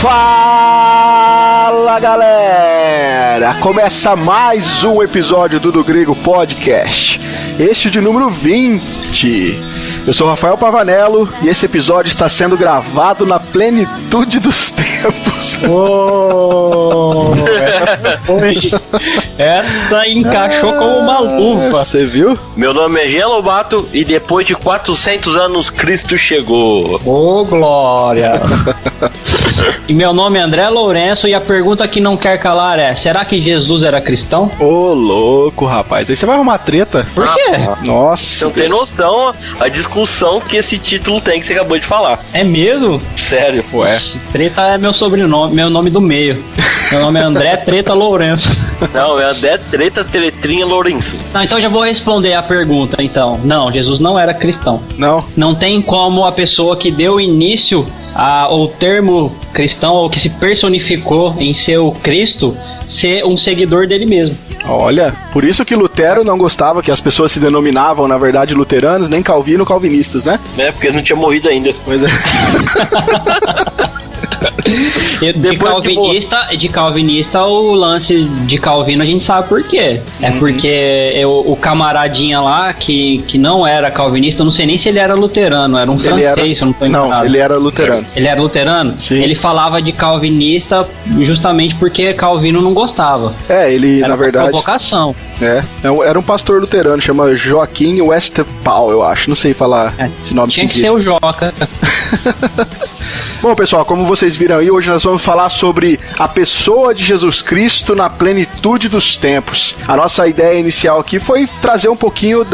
Fala galera! Começa mais um episódio do Grego Podcast, este de número 20. Eu sou Rafael Pavanello e esse episódio está sendo gravado na plenitude dos tempos. Essa encaixou como uma luva. Você viu? Meu nome é Jean Lobato e depois de 400 anos Cristo chegou. Ô, glória! E meu nome é André Lourenço e a pergunta que não quer calar é: será que Jesus era cristão? Ô, louco, rapaz. Aí você vai arrumar treta. Por quê? Nossa. Você não tem noção a discussão que esse título tem que você acabou de falar. É mesmo? Sério? Ué. Treta é meu sobrenome, meu nome do meio. Meu nome é André Treta Lourenço. Não, é André Treta Teletrinha Lourenço. Então já vou responder a pergunta, então. Não, Jesus não era cristão. Não? Não tem como a pessoa que deu início ao termo cristão, ou que se personificou em ser o Cristo, ser um seguidor dele mesmo. Olha, por isso que Lutero não gostava que as pessoas se denominavam, na verdade, luteranos, nem Calvino, calvinistas, né? É, porque ele não tinha morrido ainda. Pois é. De calvinista, o lance de Calvino a gente sabe por quê. É porque o camaradinha lá, que não era calvinista, eu não sei nem se ele era luterano, era um francês, se eu não tô enganado. Não, ele era luterano. Ele era luterano? Sim. Ele falava de calvinista justamente porque Calvino não gostava. É, ele, Era na verdade... provocação. Era um pastor luterano, chama Joaquim Westphal, eu acho. Não sei falar esse nome Tinha esquisito. que ser o Joca. Bom, pessoal, como vocês viram aí, hoje nós vamos falar sobre a pessoa de Jesus Cristo na plenitude dos tempos. A nossa ideia inicial aqui foi trazer um pouquinho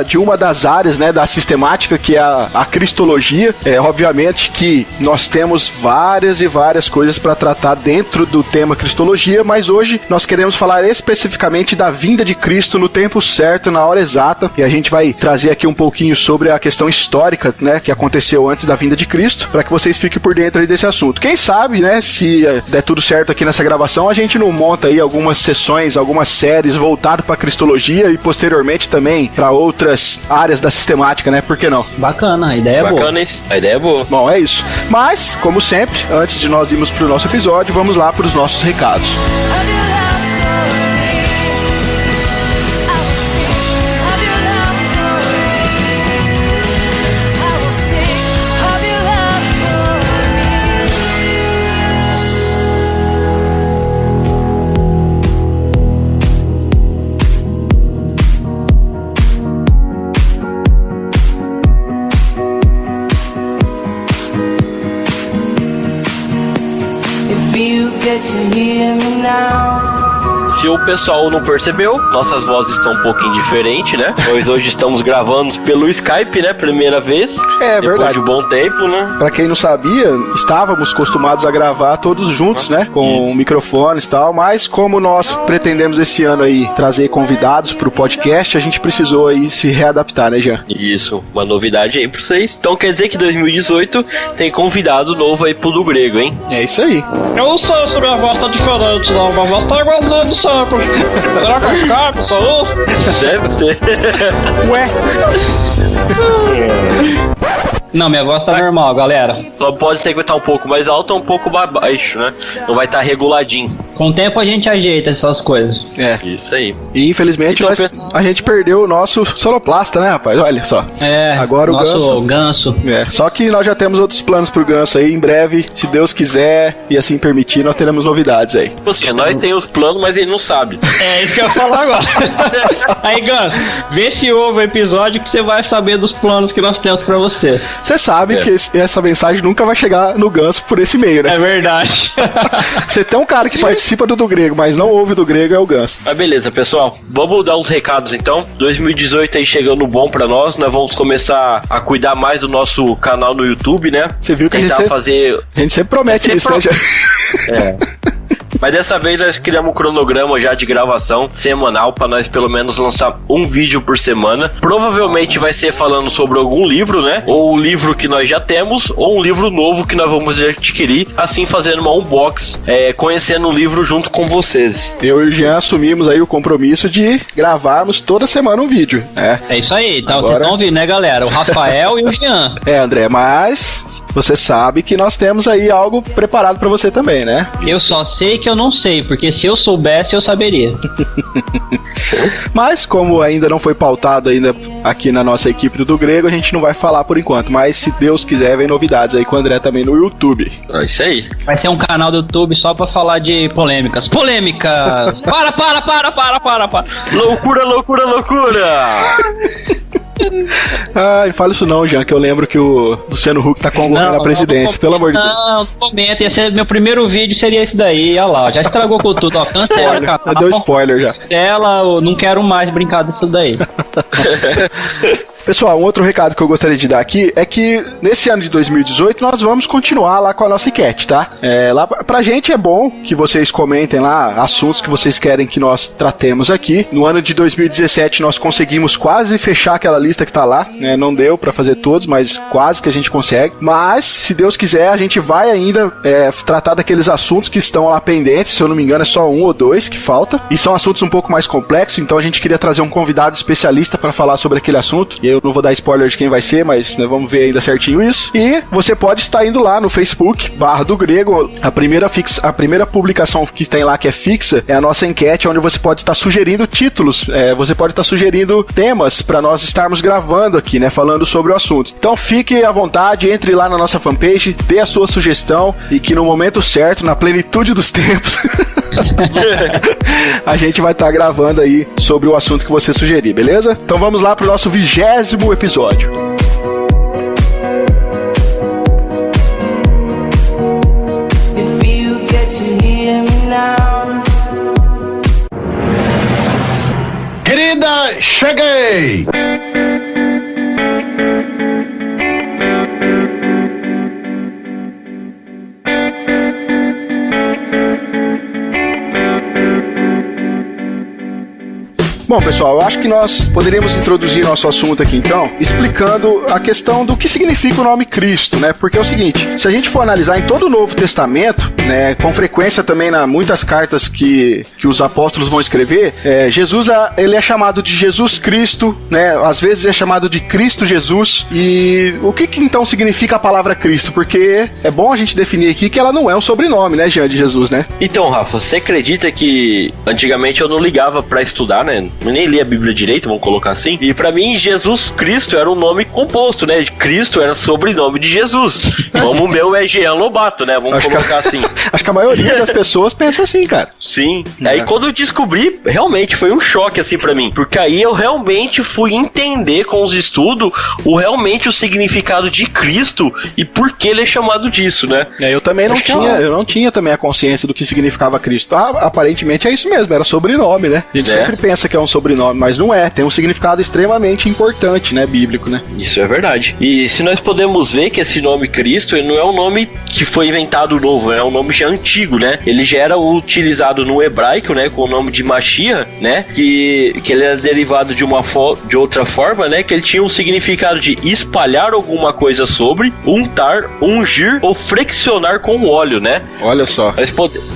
de uma das áreas, né, da sistemática, que é a cristologia. Obviamente que nós temos várias e várias coisas para tratar dentro do tema cristologia, mas hoje nós queremos falar especificamente da vinda de Cristo no tempo certo, na hora exata, e a gente vai trazer aqui um pouquinho sobre a questão histórica, né, que aconteceu antes da vinda de Cristo, para que vocês fiquem por dentro aí desse assunto. Quem sabe, né, se der tudo certo aqui nessa gravação, a gente não monta aí algumas sessões, algumas séries voltadas para cristologia e posteriormente também para outras áreas da sistemática, né? Por que não? Bacana, a ideia é boa. Bacana isso. A ideia é boa. Bom, é isso. Mas, como sempre, antes de nós irmos pro nosso episódio, vamos lá para os nossos recados. Se o pessoal não percebeu, nossas vozes estão um pouquinho diferentes, né? Pois hoje estamos gravando pelo Skype, né? Primeira vez. É depois verdade. de um bom tempo, né? Pra quem não sabia, estávamos acostumados a gravar todos juntos, né? Com microfones e tal, mas como nós pretendemos esse ano aí trazer convidados pro podcast, a gente precisou aí se readaptar, né, Jean? Isso, uma novidade aí pra vocês. Então quer dizer que 2018 tem convidado novo aí pro do Grego, hein? É isso aí. Eu não sei se minha voz tá diferente, não. Minha voz tá igualzinha de sempre. Será que é Skype isso aí? Deve ser. Ué? Não, minha voz tá normal, galera. Só pode ser que vai estar um pouco mais alto ou um pouco mais baixo, né? Não vai estar reguladinho. Com o tempo a gente ajeita essas coisas. É. Isso aí. E infelizmente Então, a gente perdeu o nosso sonoplasta, né, rapaz? Olha só. Agora nosso ganso. Só que nós já temos outros planos pro Ganso aí. Em breve, se Deus quiser e assim permitir, nós teremos novidades aí. Tipo assim, nós temos planos, mas ele não sabe. É isso que eu ia falar agora. Aí, Ganso, vê se ouve o episódio que você vai saber dos planos que nós temos pra você. Você sabe que essa mensagem nunca vai chegar no Ganso por esse meio, né? É verdade. Você tem um cara que participa do Grego, mas não ouve do Grego, é o Ganso. Mas beleza, pessoal. Vamos dar os recados então. 2018 aí chegando bom pra nós. Nós vamos começar a cuidar mais do nosso canal no YouTube, né? Você viu que a gente sempre promete isso, né? Mas dessa vez nós criamos um cronograma já de gravação semanal para nós pelo menos lançar um vídeo por semana. Provavelmente vai ser falando sobre algum livro, né? Ou um livro que nós já temos, ou um livro novo que nós vamos adquirir, assim fazendo uma unbox, conhecendo o livro junto com vocês. Eu e o Jean assumimos aí o compromisso de gravarmos toda semana um vídeo. É isso aí, então vocês estão ouvindo, né, galera? O Rafael e o Jean. André, mas você sabe que nós temos aí algo preparado pra você também, né? Eu só sei que eu não sei, porque se eu soubesse, eu saberia. Mas, como ainda não foi pautado ainda aqui na nossa equipe do Grego, a gente não vai falar por enquanto. Mas, se Deus quiser, vem novidades aí com o André também no YouTube. É isso aí. Vai ser um canal do YouTube só pra falar de polêmicas. Polêmicas! Para! Loucura! Não fala isso não, Jean, que eu lembro que o Luciano Huck tá concorrendo à presidência, pelo amor de Deus. Não comenta, ia ser meu primeiro vídeo, seria esse daí, olha lá, já estragou com tudo, ó, cancela, cara. Já deu spoiler já. Cancela, não quero mais brincar disso daí. Pessoal, um outro recado que eu gostaria de dar aqui é que nesse ano de 2018 nós vamos continuar lá com a nossa enquete, tá? Lá pra gente é bom que vocês comentem lá assuntos que vocês querem que nós tratemos aqui. No ano de 2017 nós conseguimos quase fechar aquela lista que tá lá, né? Não deu pra fazer todos, mas quase que a gente consegue. Mas, se Deus quiser, a gente vai ainda tratar daqueles assuntos que estão lá pendentes. Se eu não me engano é só 1 ou 2 que falta. E são assuntos um pouco mais complexos, então a gente queria trazer um convidado especialista pra falar sobre aquele assunto. E eu não vou dar spoiler de quem vai ser, mas vamos ver ainda certinho isso. E você pode estar indo lá no Facebook, /do Grego. A primeira publicação que tem lá que é fixa é a nossa enquete, onde você pode estar sugerindo títulos, você pode estar sugerindo temas para nós estarmos gravando aqui, né, falando sobre o assunto. Então fique à vontade, entre lá na nossa fanpage, dê a sua sugestão e que no momento certo, na plenitude dos tempos, a gente vai estar gravando aí sobre o assunto que você sugerir, beleza? Então vamos lá pro nosso 20º episódio. Querida, cheguei! Bom, pessoal, eu acho que nós poderíamos introduzir nosso assunto aqui, então, explicando a questão do que significa o nome Cristo, né? Porque é o seguinte, se a gente for analisar em todo o Novo Testamento, né, com frequência também muitas cartas que os apóstolos vão escrever, Jesus, ele é chamado de Jesus Cristo, né? Às vezes é chamado de Cristo Jesus. E o que então significa a palavra Cristo? Porque é bom a gente definir aqui que ela não é um sobrenome, né, Jean, de Jesus, né? Então, Rafa, você acredita que antigamente eu não ligava pra estudar, né? Eu nem li a Bíblia direito, vamos colocar assim. E pra mim, Jesus Cristo era um nome composto, né? Cristo era sobrenome de Jesus. Como o meu é Jean Lobato, né? Vamos colocar assim. Acho que a maioria das pessoas pensa assim, cara. Sim. Aí quando eu descobri, realmente foi um choque assim pra mim. Porque aí eu realmente fui entender com os estudos realmente o significado de Cristo e por que ele é chamado disso, né? Eu também não tinha também a consciência do que significava Cristo. Aparentemente é isso mesmo, era sobrenome, né? A gente sempre pensa que é um sobrenome, mas não é. Tem um significado extremamente importante, né? Bíblico, né? Isso é verdade. E se nós podemos ver que esse nome Cristo, ele não é um nome que foi inventado novo, é um nome já antigo, né? Ele já era utilizado no hebraico, né? Com o nome de Mashiach, né? Que ele era derivado de outra forma, né? Que ele tinha um significado de espalhar alguma coisa sobre, untar, ungir ou flexionar com óleo, né? Olha só.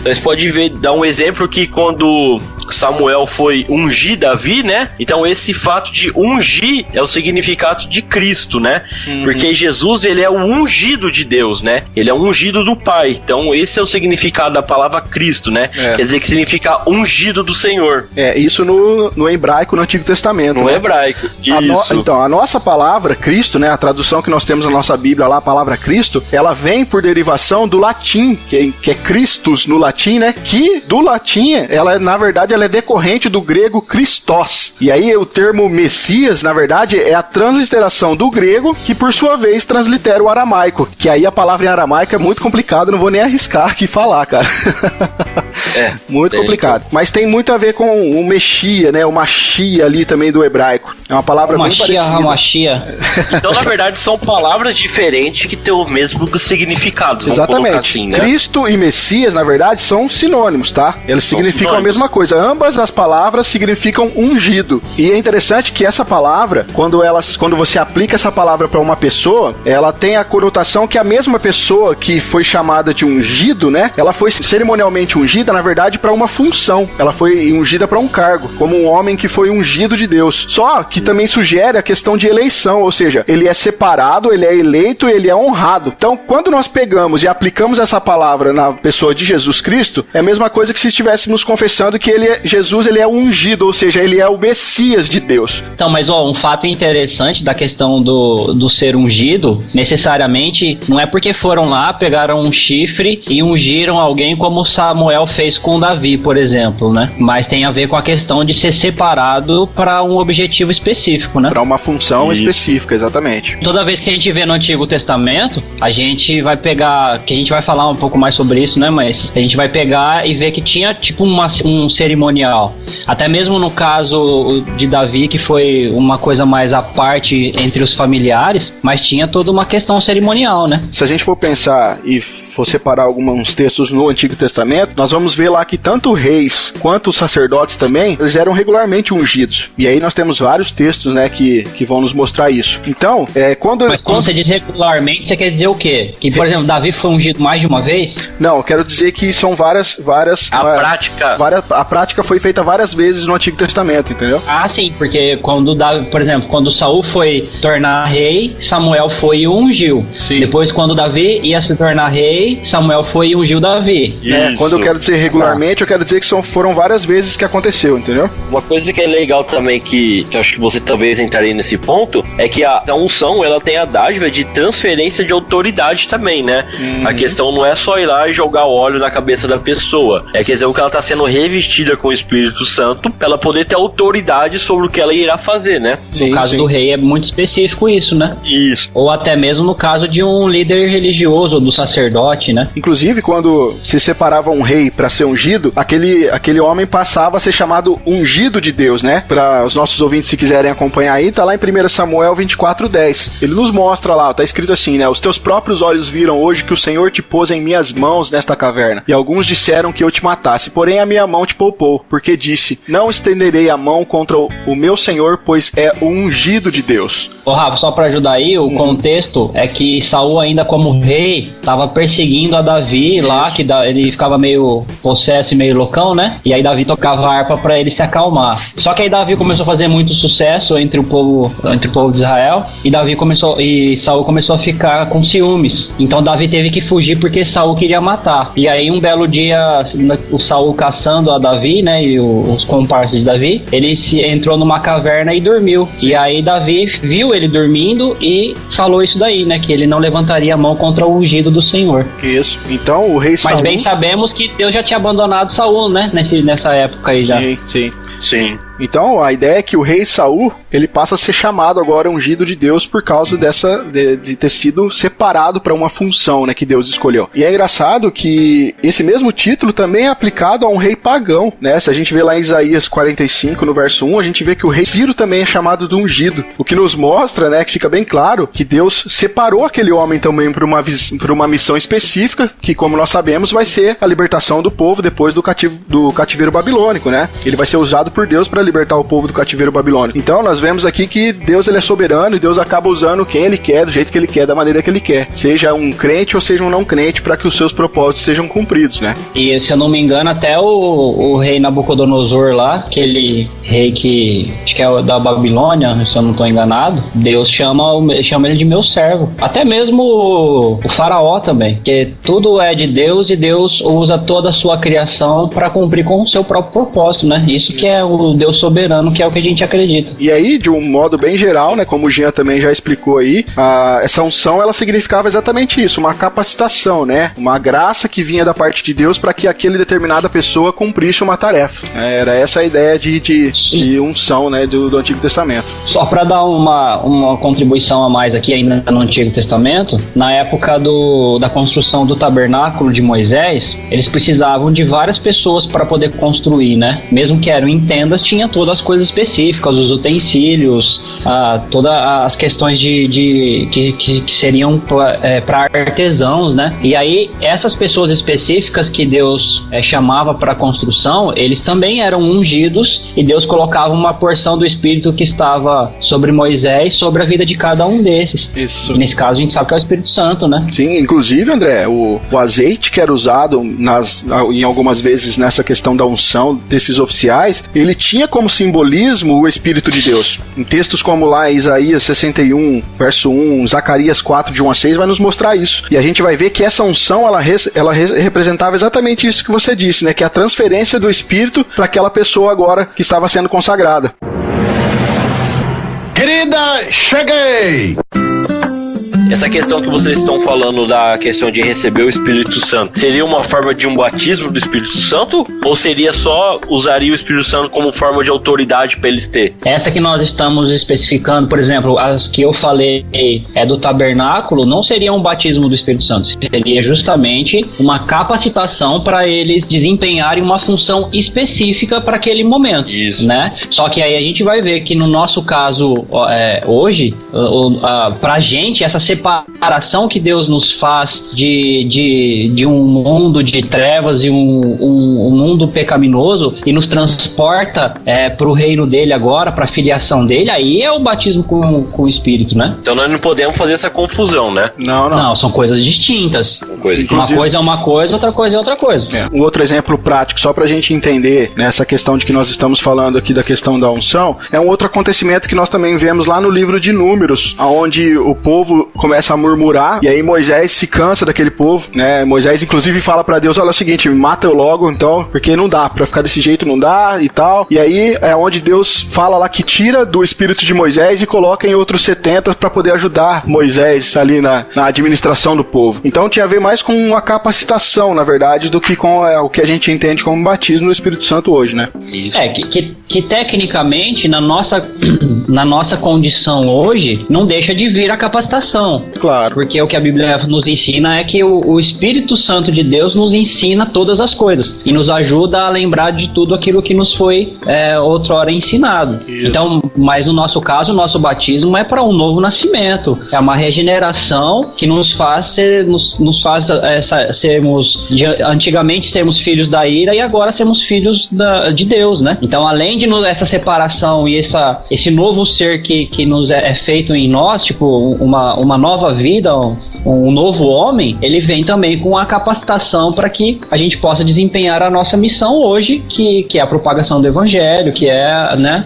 Nós podemos ver, dar um exemplo que quando Samuel foi ungir Davi, né? Então esse fato de ungir é o significado de Cristo, né? Porque Jesus, ele é o ungido de Deus, né? Ele é o ungido do Pai. Então esse é o significado da palavra Cristo, né? Quer dizer que significa ungido do Senhor. Isso no hebraico, no Antigo Testamento. No hebraico, isso. Então, a nossa palavra Cristo, né? A tradução que nós temos na nossa Bíblia lá, a palavra Cristo, ela vem por derivação do latim, que é Christus no latim, né? Que do latim, na verdade, ela é decorrente do grego Christos. E aí o termo Messias, na verdade, é a transliteração do grego, que por sua vez translitera o aramaico. Que aí a palavra em aramaico é muito complicado, não vou nem arriscar aqui falar, cara. Muito complicado. Mas tem muito a ver com o Mexia, né? O Machia ali também do hebraico. É uma palavra bem parecida. Então, na verdade, são palavras diferentes que têm o mesmo significado. Exatamente. Assim, né? Cristo e Messias, na verdade, são sinônimos, tá? Eles significam a mesma coisa. Ambas as palavras significam ungido. E é interessante que essa palavra, quando você aplica essa palavra para uma pessoa, ela tem a conotação que a mesma pessoa que foi chamada de ungido, né? Ela foi cerimonialmente ungida, na na verdade, para uma função. Ela foi ungida para um cargo, como um homem que foi ungido de Deus. Só que também sugere a questão de eleição, ou seja, ele é separado, ele é eleito e ele é honrado. Então, quando nós pegamos e aplicamos essa palavra na pessoa de Jesus Cristo, é a mesma coisa que se estivéssemos confessando que Jesus ele é ungido, ou seja, ele é o Messias de Deus. Então, mas um fato interessante da questão do ser ungido, necessariamente, não é porque foram lá, pegaram um chifre e ungiram alguém como Samuel fez com Davi, por exemplo, né? Mas tem a ver com a questão de ser separado para um objetivo específico, né? Para uma função específica, exatamente. Toda vez que a gente vê no Antigo Testamento, a gente vai pegar, que a gente vai falar um pouco mais sobre isso, né? Mas a gente vai pegar e ver que tinha tipo um cerimonial. Até mesmo no caso de Davi, que foi uma coisa mais à parte entre os familiares, mas tinha toda uma questão cerimonial, né? Se a gente for pensar e for separar alguns textos no Antigo Testamento, nós vamos ver lá que tanto reis quanto os sacerdotes também, eles eram regularmente ungidos. E aí nós temos vários textos, né, que vão nos mostrar isso. Então, quando você diz regularmente, você quer dizer o quê? Que, por exemplo, Davi foi ungido mais de uma vez? Não, eu quero dizer que são várias... A prática foi feita várias vezes no Antigo Testamento, entendeu? Ah, sim, porque quando Davi, por exemplo, quando Saul foi tornar rei, Samuel foi e ungiu. Sim. Depois, quando Davi ia se tornar rei, Samuel foi e ungiu Davi. Quando eu quero dizer regularmente, eu quero dizer que foram várias vezes que aconteceu, entendeu? Uma coisa que é legal também, que eu acho que você talvez entraria nesse ponto, é que a unção, ela tem a dádiva de transferência de autoridade também, né? A questão não é só ir lá e jogar óleo na cabeça da pessoa. Quer dizer, que ela está sendo revestida com o Espírito Santo pra ela poder ter autoridade sobre o que ela irá fazer, né? No caso do rei é muito específico isso, né? Isso. Ou até mesmo no caso de um líder religioso, ou do sacerdote, né? Inclusive, quando se separava um rei para ser ungido, aquele homem passava a ser chamado ungido de Deus, né? Para os nossos ouvintes, se quiserem acompanhar aí, tá lá em 1 Samuel 24:10. Ele nos mostra lá, tá escrito assim, né? Os teus próprios olhos viram hoje que o Senhor te pôs em minhas mãos nesta caverna, e alguns disseram que eu te matasse, porém a minha mão te poupou, porque disse, não estenderei a mão contra o meu Senhor, pois é o ungido de Deus. Ô Rafa, só pra ajudar aí, o contexto é que Saul, ainda como rei, tava perseguindo a Davi lá, que ele ficava meio possesso e meio loucão, né? E aí Davi tocava a harpa pra ele se acalmar. Só que aí Davi começou a fazer muito sucesso entre o povo de Israel, e Saul começou a ficar com ciúmes. Então Davi teve que fugir porque Saul queria matar. E aí um belo dia, o Saul caçando a Davi, né, e os comparsas de Davi, ele entrou numa caverna e dormiu. E aí Davi viu ele dormindo e falou isso daí, né, que ele não levantaria a mão contra o ungido do Senhor. Isso. Então o rei Saul... Mas bem sabemos que Deus já tinha abandonado Saul, né, nessa época aí já. Sim. Então, a ideia é que o rei Saul, ele passa a ser chamado agora ungido de Deus por causa de ter sido separado para uma função, né, que Deus escolheu. E é engraçado que esse mesmo título também é aplicado a um rei pagão, né? Se a gente vê lá em Isaías 45, no verso 1, a gente vê que o rei Ciro também é chamado de ungido. O que nos mostra, né, que fica bem claro que Deus separou aquele homem também para uma missão específica, que, como nós sabemos, vai ser a libertação do povo depois do cativeiro babilônico, né? Ele vai ser usado por Deus para libertar o povo do cativeiro babilônico. Então nós vemos aqui que Deus, ele é soberano, e Deus acaba usando quem ele quer, do jeito que ele quer, da maneira que ele quer, seja um crente ou seja um não crente, para que os seus propósitos sejam cumpridos, né? E se eu não me engano, até o rei Nabucodonosor lá, aquele rei que acho que é da Babilônia, se eu não estou enganado, Deus chama ele de meu servo. Até mesmo o faraó também, que tudo é de Deus e Deus usa toda a sua criação para cumprir com o seu próprio propósito, né? Isso que é o Deus soberano, que é o que a gente acredita. E aí, de um modo bem geral, né, como o Jean também já explicou aí, essa unção, ela significava exatamente isso, uma capacitação, né? Uma graça que vinha da parte de Deus para que aquele determinada pessoa cumprisse uma tarefa. Era essa a ideia de unção, né, do Antigo Testamento. Só para dar uma contribuição a mais aqui ainda no Antigo Testamento, na época da construção do tabernáculo de Moisés, eles precisavam de várias pessoas para poder construir, né? Mesmo que eram tendas tinha todas as coisas específicas, os utensílios, todas as questões que seriam para artesãos, né? E aí essas pessoas específicas que Deus chamava para a construção, eles também eram ungidos, e Deus colocava uma porção do Espírito que estava sobre Moisés, sobre a vida de cada um desses. Isso. E nesse caso a gente sabe que é o Espírito Santo, né? Sim, inclusive, André, o azeite que era usado em algumas vezes nessa questão da unção desses oficiais, ele tinha como simbolismo o Espírito de Deus. Em textos como lá em Isaías 61, verso 1, Zacarias 4, de 1 a 6, vai nos mostrar isso. E a gente vai ver que essa unção, ela representava exatamente isso que você disse, né? Que é a transferência do Espírito para aquela pessoa agora que estava sendo consagrada. Querida, cheguei! Essa questão que vocês estão falando da questão de receber o Espírito Santo, seria uma forma de um batismo do Espírito Santo? Ou seria só, usaria o Espírito Santo como forma de autoridade para eles ter? Essa que nós estamos especificando, por exemplo, as que eu falei do tabernáculo, não seria um batismo do Espírito Santo, seria justamente uma capacitação para eles desempenharem uma função específica para aquele momento. Isso. Né? Só que aí a gente vai ver que no nosso caso, hoje, pra gente, essa separação que Deus nos faz de um mundo de trevas e um mundo pecaminoso, e nos transporta para o reino dele agora, para a filiação dele, aí é o batismo com o Espírito, né? Então nós não podemos fazer essa confusão, né? Não, são coisas distintas. Uma coisa é uma coisa, outra coisa é outra coisa. Um outro exemplo prático, só pra gente entender nessa questão de que nós estamos falando aqui da questão da unção, é um outro acontecimento que nós também vemos lá no livro de Números, onde o povo começa a murmurar, e aí Moisés se cansa daquele povo, né? Moisés inclusive fala pra Deus, olha, é o seguinte, me mata eu logo, então, porque não dá, pra ficar desse jeito não dá e tal. E aí é onde Deus fala lá que tira do espírito de Moisés e coloca em outros 70 pra poder ajudar Moisés ali na administração do povo. Então tinha a ver mais com uma capacitação, na verdade, do que com o que a gente entende como batismo no Espírito Santo hoje, né? Isso. Que tecnicamente, na nossa condição hoje, não deixa de vir a capacitação. Claro. Porque o que a Bíblia nos ensina é que o Espírito Santo de Deus nos ensina todas as coisas e nos ajuda a lembrar de tudo aquilo que nos foi outrora ensinado. Isso. Então, mas no nosso caso, o nosso batismo é para um novo nascimento. É uma regeneração que nos faz sermos, antigamente sermos filhos da ira e agora sermos filhos de Deus, né? Então, além de essa separação e esse novo ser que nos é feito em nós, tipo uma nova vida, um novo homem, ele vem também com a capacitação para que a gente possa desempenhar a nossa missão hoje, que é a propagação do Evangelho, que é, né,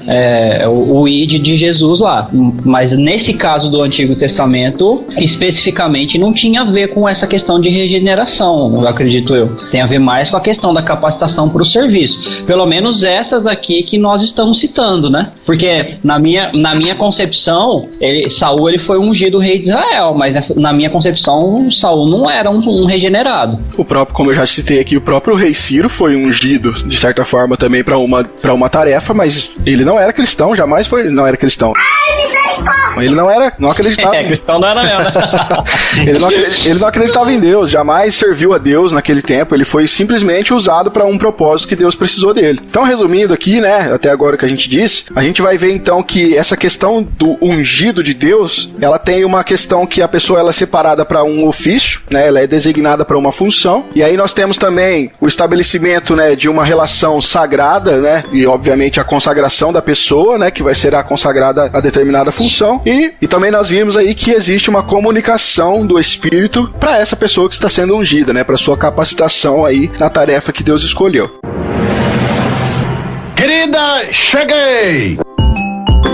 o ID de Jesus lá. Mas nesse caso do Antigo Testamento, especificamente, não tinha a ver com essa questão de regeneração, eu acredito eu. Tem a ver mais com a questão da capacitação para o serviço. Pelo menos essas aqui que nós estamos citando, né? Porque na minha concepção, Saul ele foi ungido rei de Israel, mas na minha concepção, Saul não era um regenerado. O próprio, como eu já citei aqui, o próprio rei Ciro foi ungido, de certa forma, também para uma tarefa, mas ele não era cristão, jamais foi, não era cristão. Ele não acreditava. Cristão não era mesmo, né? ele não acreditava em Deus, jamais serviu a Deus naquele tempo, ele foi simplesmente usado para um propósito que Deus precisou dele. Então, resumindo aqui, né, até agora que a gente disse, a gente vai ver então que essa questão do ungido de Deus, ela tem uma questão que a pessoa ela é separada para um ofício, né, ela é designada para uma função, e aí nós temos também o estabelecimento, né, de uma relação sagrada, né, e obviamente a consagração da pessoa, né, que vai ser consagrada a determinada função, e também nós vimos aí que existe uma comunicação do Espírito para essa pessoa que está sendo ungida, né, para sua capacitação aí na tarefa que Deus escolheu. Querida, cheguei!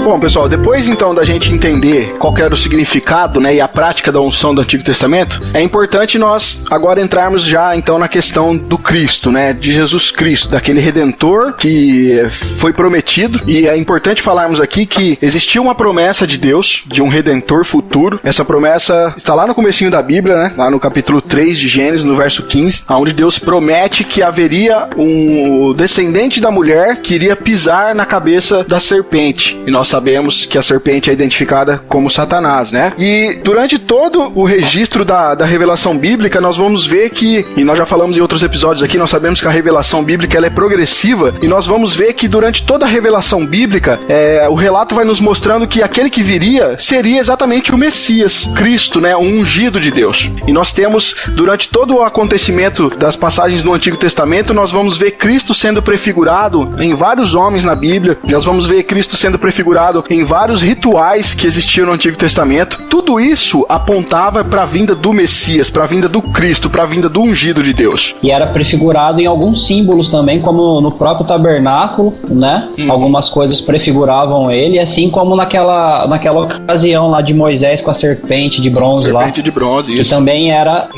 Bom, pessoal, depois então da gente entender qual que era o significado, né, e a prática da unção do Antigo Testamento, é importante nós agora entrarmos já então na questão do Cristo, né, de Jesus Cristo, daquele Redentor que foi prometido, e é importante falarmos aqui que existia uma promessa de Deus, de um Redentor futuro. Essa promessa está lá no comecinho da Bíblia, né, lá no capítulo 3 de Gênesis, no verso 15, onde Deus promete que haveria um descendente da mulher que iria pisar na cabeça da serpente, e nós sabemos que a serpente é identificada como Satanás, né? E durante todo o registro da revelação bíblica, nós vamos ver que, e nós já falamos em outros episódios aqui, nós sabemos que a revelação bíblica ela é progressiva, e nós vamos ver que durante toda a revelação bíblica, o relato vai nos mostrando que aquele que viria seria exatamente o Messias, Cristo, né? O ungido de Deus. E nós temos, durante todo o acontecimento das passagens do Antigo Testamento, nós vamos ver Cristo sendo prefigurado em vários homens na Bíblia, nós vamos ver Cristo sendo prefigurado em vários rituais que existiam no Antigo Testamento. Tudo isso apontava para a vinda do Messias, para a vinda do Cristo, para a vinda do ungido de Deus. E era prefigurado em alguns símbolos também, como no próprio tabernáculo, né? Algumas coisas prefiguravam ele, assim como naquela ocasião lá de Moisés com a serpente de bronze lá. Serpente de bronze, isso.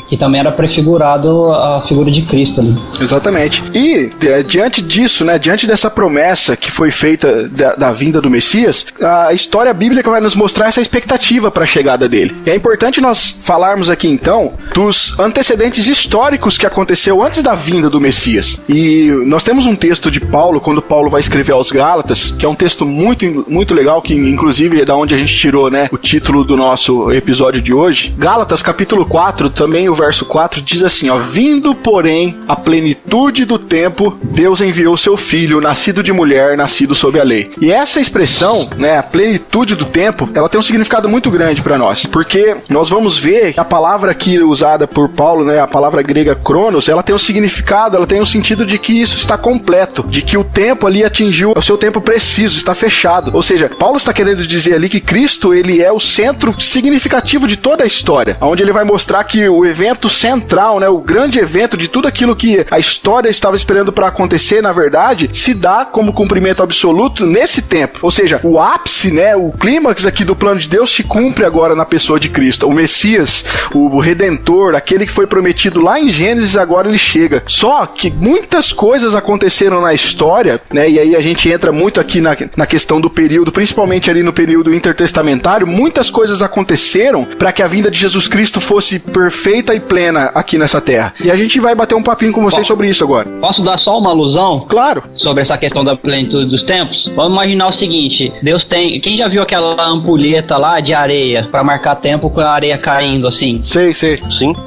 Que também era prefigurado a figura de Cristo, né? Exatamente. E diante disso, né? Diante dessa promessa que foi feita da vinda do Messias, a história bíblica vai nos mostrar essa expectativa para a chegada dele. E é importante nós falarmos aqui então dos antecedentes históricos que aconteceu antes da vinda do Messias. E nós temos um texto de Paulo, quando Paulo vai escrever aos Gálatas, que é um texto muito, muito legal, que inclusive é da onde a gente tirou, né, o título do nosso episódio de hoje. Gálatas capítulo 4, também o verso 4 diz assim, ó: vindo porém a plenitude do tempo, Deus enviou seu filho, nascido de mulher, nascido sob a lei. E essa expressão, né, a plenitude do tempo, ela tem um significado muito grande para nós, porque nós vamos ver que a palavra aqui usada por Paulo, né, a palavra grega cronos, ela tem um significado, ela tem um sentido de que isso está completo, de que o tempo ali atingiu o seu tempo preciso, está fechado. Ou seja, Paulo está querendo dizer ali que Cristo, ele é o centro significativo de toda a história, onde ele vai mostrar que o evento central, né, o grande evento de tudo aquilo que a história estava esperando para acontecer, na verdade, se dá como cumprimento absoluto nesse tempo. Ou seja, o ápice, né, o clímax aqui do plano de Deus se cumpre agora na pessoa de Cristo. O Messias, o Redentor, aquele que foi prometido lá em Gênesis, agora ele chega. Só que muitas coisas aconteceram na história, né, e aí a gente entra muito aqui na questão do período, principalmente ali no período intertestamentário, muitas coisas aconteceram para que a vinda de Jesus Cristo fosse perfeita e plena aqui nessa terra. E a gente vai bater um papinho com vocês sobre isso agora. Posso dar só uma alusão? Claro. Sobre essa questão da plenitude dos tempos? Vamos imaginar o seguinte, Deus tem... Quem já viu aquela ampulheta lá de areia para marcar tempo com a areia caindo assim? Sei. Sim.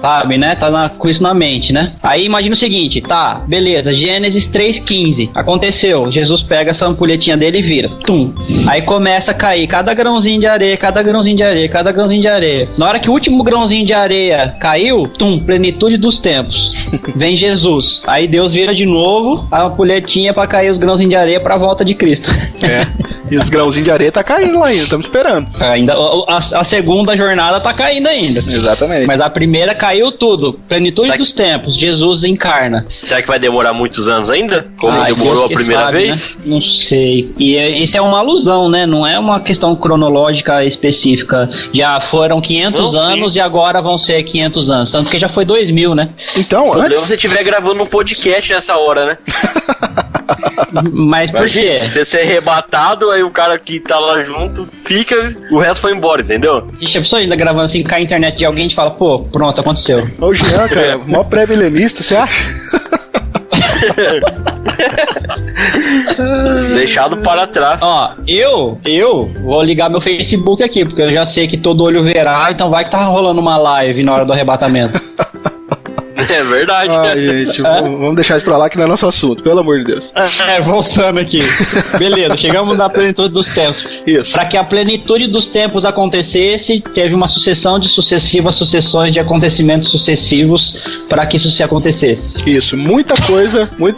Sabe, né? Com isso na mente, né? Aí imagina o seguinte, tá, beleza, Gênesis 3:15. Aconteceu, Jesus pega essa ampulhetinha dele e vira. Tum. Aí começa a cair cada grãozinho de areia, cada grãozinho de areia, cada grãozinho de areia. Na hora que o último grãozinho de areia caiu, tum, plenitude dos tempos. Vem Jesus. Aí Deus vira de novo a ampulhetinha pra cair os grãozinhos de areia pra volta de Cristo. E os grãozinhos de areia tá caindo lá ainda, estamos esperando. Ainda, a segunda jornada tá caindo ainda. Exatamente. Mas a primeira caiu tudo. Plenitude dos tempos. Jesus encarna. Será que vai demorar muitos anos ainda? Como demorou a primeira vez? Né? Não sei. E isso é uma alusão, né? Não é uma questão cronológica específica. Já foram 500 anos e agora vão ser 500 anos. Tanto que já foi 2000, né? Então, antes... Se você estiver gravando um podcast nessa hora, né? Mas por quê? Você ser arrebatado, aí o cara que tá lá junto fica, o resto foi embora, entendeu? Ixi, a pessoa ainda gravando assim, cai a internet de alguém, a gente fala, pô, pronto, aconteceu. Ô Jean, cara, mó pré-milenista, você acha? Deixado para trás. Ó, eu vou ligar meu Facebook aqui, porque eu já sei que todo olho verá, então vai que tá rolando uma live na hora do arrebatamento. É verdade. Ai, gente, vamos deixar isso pra lá que não é nosso assunto, pelo amor de Deus. Voltando aqui. Beleza, chegamos na plenitude dos tempos. Isso. Para que a plenitude dos tempos acontecesse, teve uma sucessão de sucessões de acontecimentos sucessivos para que isso se acontecesse. Isso, muita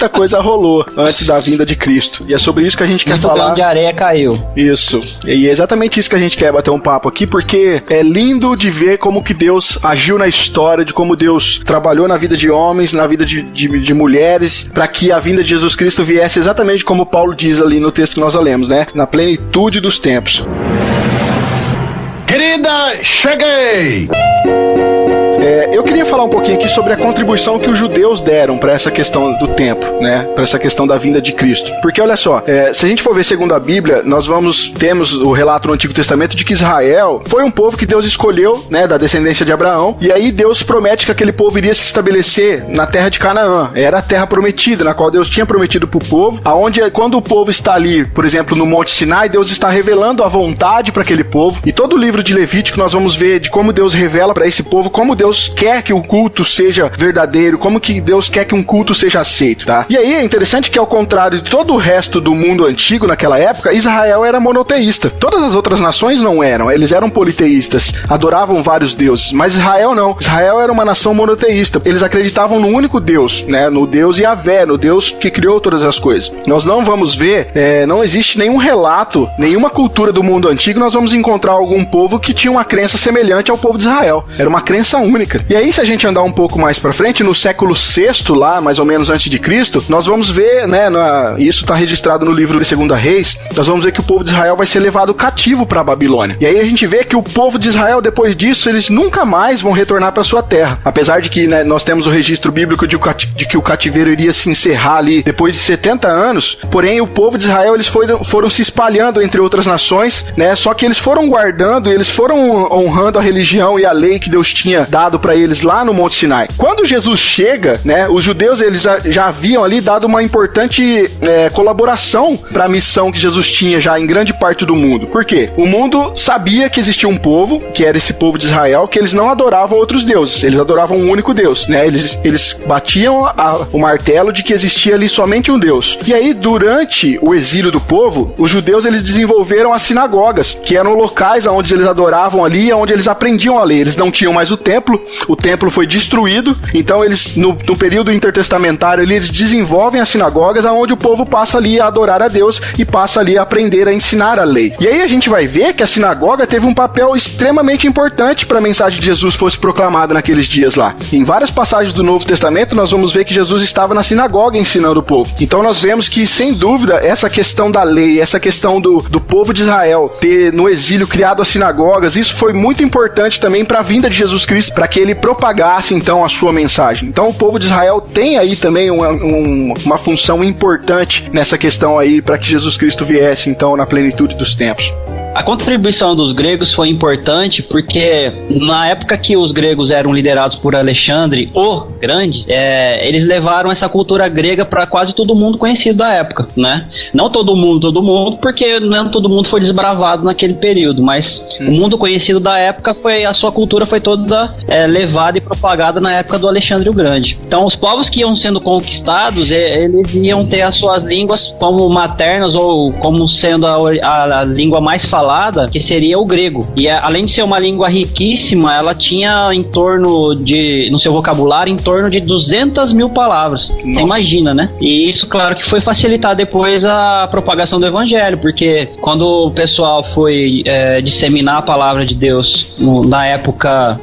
coisa rolou antes da vinda de Cristo. E é sobre isso que a gente quer falar. Muito de areia caiu. Isso. E é exatamente isso que a gente quer bater um papo aqui, porque é lindo de ver como que Deus agiu na história, de como Deus trabalhou na vida de homens, na vida de mulheres, para que a vinda de Jesus Cristo viesse exatamente como Paulo diz ali no texto que nós lemos, né? Na plenitude dos tempos. Querida, cheguei! eu queria falar um pouquinho aqui sobre a contribuição que os judeus deram para essa questão do tempo, né? Para essa questão da vinda de Cristo. Porque olha só, se a gente for ver segundo a Bíblia, nós temos o relato no Antigo Testamento de que Israel foi um povo que Deus escolheu, né, da descendência de Abraão, e aí Deus promete que aquele povo iria se estabelecer na terra de Canaã. Era a terra prometida, na qual Deus tinha prometido para o povo, aonde quando o povo está ali, por exemplo, no Monte Sinai, Deus está revelando a vontade para aquele povo, e todo o livro de Levítico nós vamos ver de como Deus revela para esse povo, como Deus quer que o culto seja verdadeiro, como que Deus quer que um culto seja aceito, tá? E aí é interessante que, ao contrário de todo o resto do mundo antigo naquela época, Israel era monoteísta. Todas as outras nações não eram, eles eram politeístas, adoravam vários deuses, mas Israel não. Israel era uma nação monoteísta, eles acreditavam no único Deus, né? No Deus Yahvé, no Deus que criou todas as coisas. Nós não vamos ver, não existe nenhum relato, nenhuma cultura do mundo antigo, nós vamos encontrar algum povo que tinha uma crença semelhante ao povo de Israel. Era uma crença única. E aí, se a gente andar um pouco mais pra frente, no século VI, lá, mais ou menos antes de Cristo, nós vamos ver, né, isso está registrado no livro de 2 Reis, nós vamos ver que o povo de Israel vai ser levado cativo para a Babilônia. E aí a gente vê que o povo de Israel, depois disso, eles nunca mais vão retornar para sua terra. Apesar de que, né, nós temos o registro bíblico de que o cativeiro iria se encerrar ali depois de 70 anos, porém o povo de Israel, eles foram se espalhando entre outras nações, né, só que eles foram guardando, eles foram honrando a religião e a lei que Deus tinha dado para eles lá no Monte Sinai. Quando Jesus chega, né, os judeus, eles já haviam ali dado uma importante colaboração para a missão que Jesus tinha já em grande parte do mundo. Por quê? O mundo sabia que existia um povo, que era esse povo de Israel, que eles não adoravam outros deuses, eles adoravam um único Deus, né? Eles batiam o martelo de que existia ali somente um Deus. E aí, durante o exílio do povo, os judeus, eles desenvolveram as sinagogas, que eram locais onde eles adoravam ali, onde eles aprendiam a lei. Eles não tinham mais o templo foi destruído, então eles, no período intertestamentário ali, eles desenvolvem as sinagogas, onde o povo passa ali a adorar a Deus e passa ali a aprender a ensinar a lei. E aí a gente vai ver que a sinagoga teve um papel extremamente importante para a mensagem de Jesus fosse proclamada naqueles dias lá. Em várias passagens do Novo Testamento, nós vamos ver que Jesus estava na sinagoga ensinando o povo. Então nós vemos que, sem dúvida, essa questão da lei, essa questão do povo de Israel ter no exílio criado as sinagogas, isso foi muito importante também para a vinda de Jesus Cristo, para que ele propagasse então a sua mensagem. Então o povo de Israel tem aí também uma função importante nessa questão aí para que Jesus Cristo viesse então na plenitude dos tempos. A contribuição dos gregos foi importante porque na época que os gregos eram liderados por Alexandre o Grande, eles levaram essa cultura grega para quase todo mundo conhecido da época, né? Não todo mundo, porque não todo mundo foi desbravado naquele período, mas o mundo conhecido da época a sua cultura foi toda levada e propagada na época do Alexandre o Grande. Então os povos que iam sendo conquistados, eles iam ter as suas línguas como maternas ou como sendo a língua mais falada, que seria o grego. E além de ser uma língua riquíssima, ela tinha no seu vocabulário, em torno de 200 mil palavras. Nossa. Você imagina, né? E isso, claro, que foi facilitar depois a propagação do evangelho, porque quando o pessoal foi disseminar a palavra de Deus na época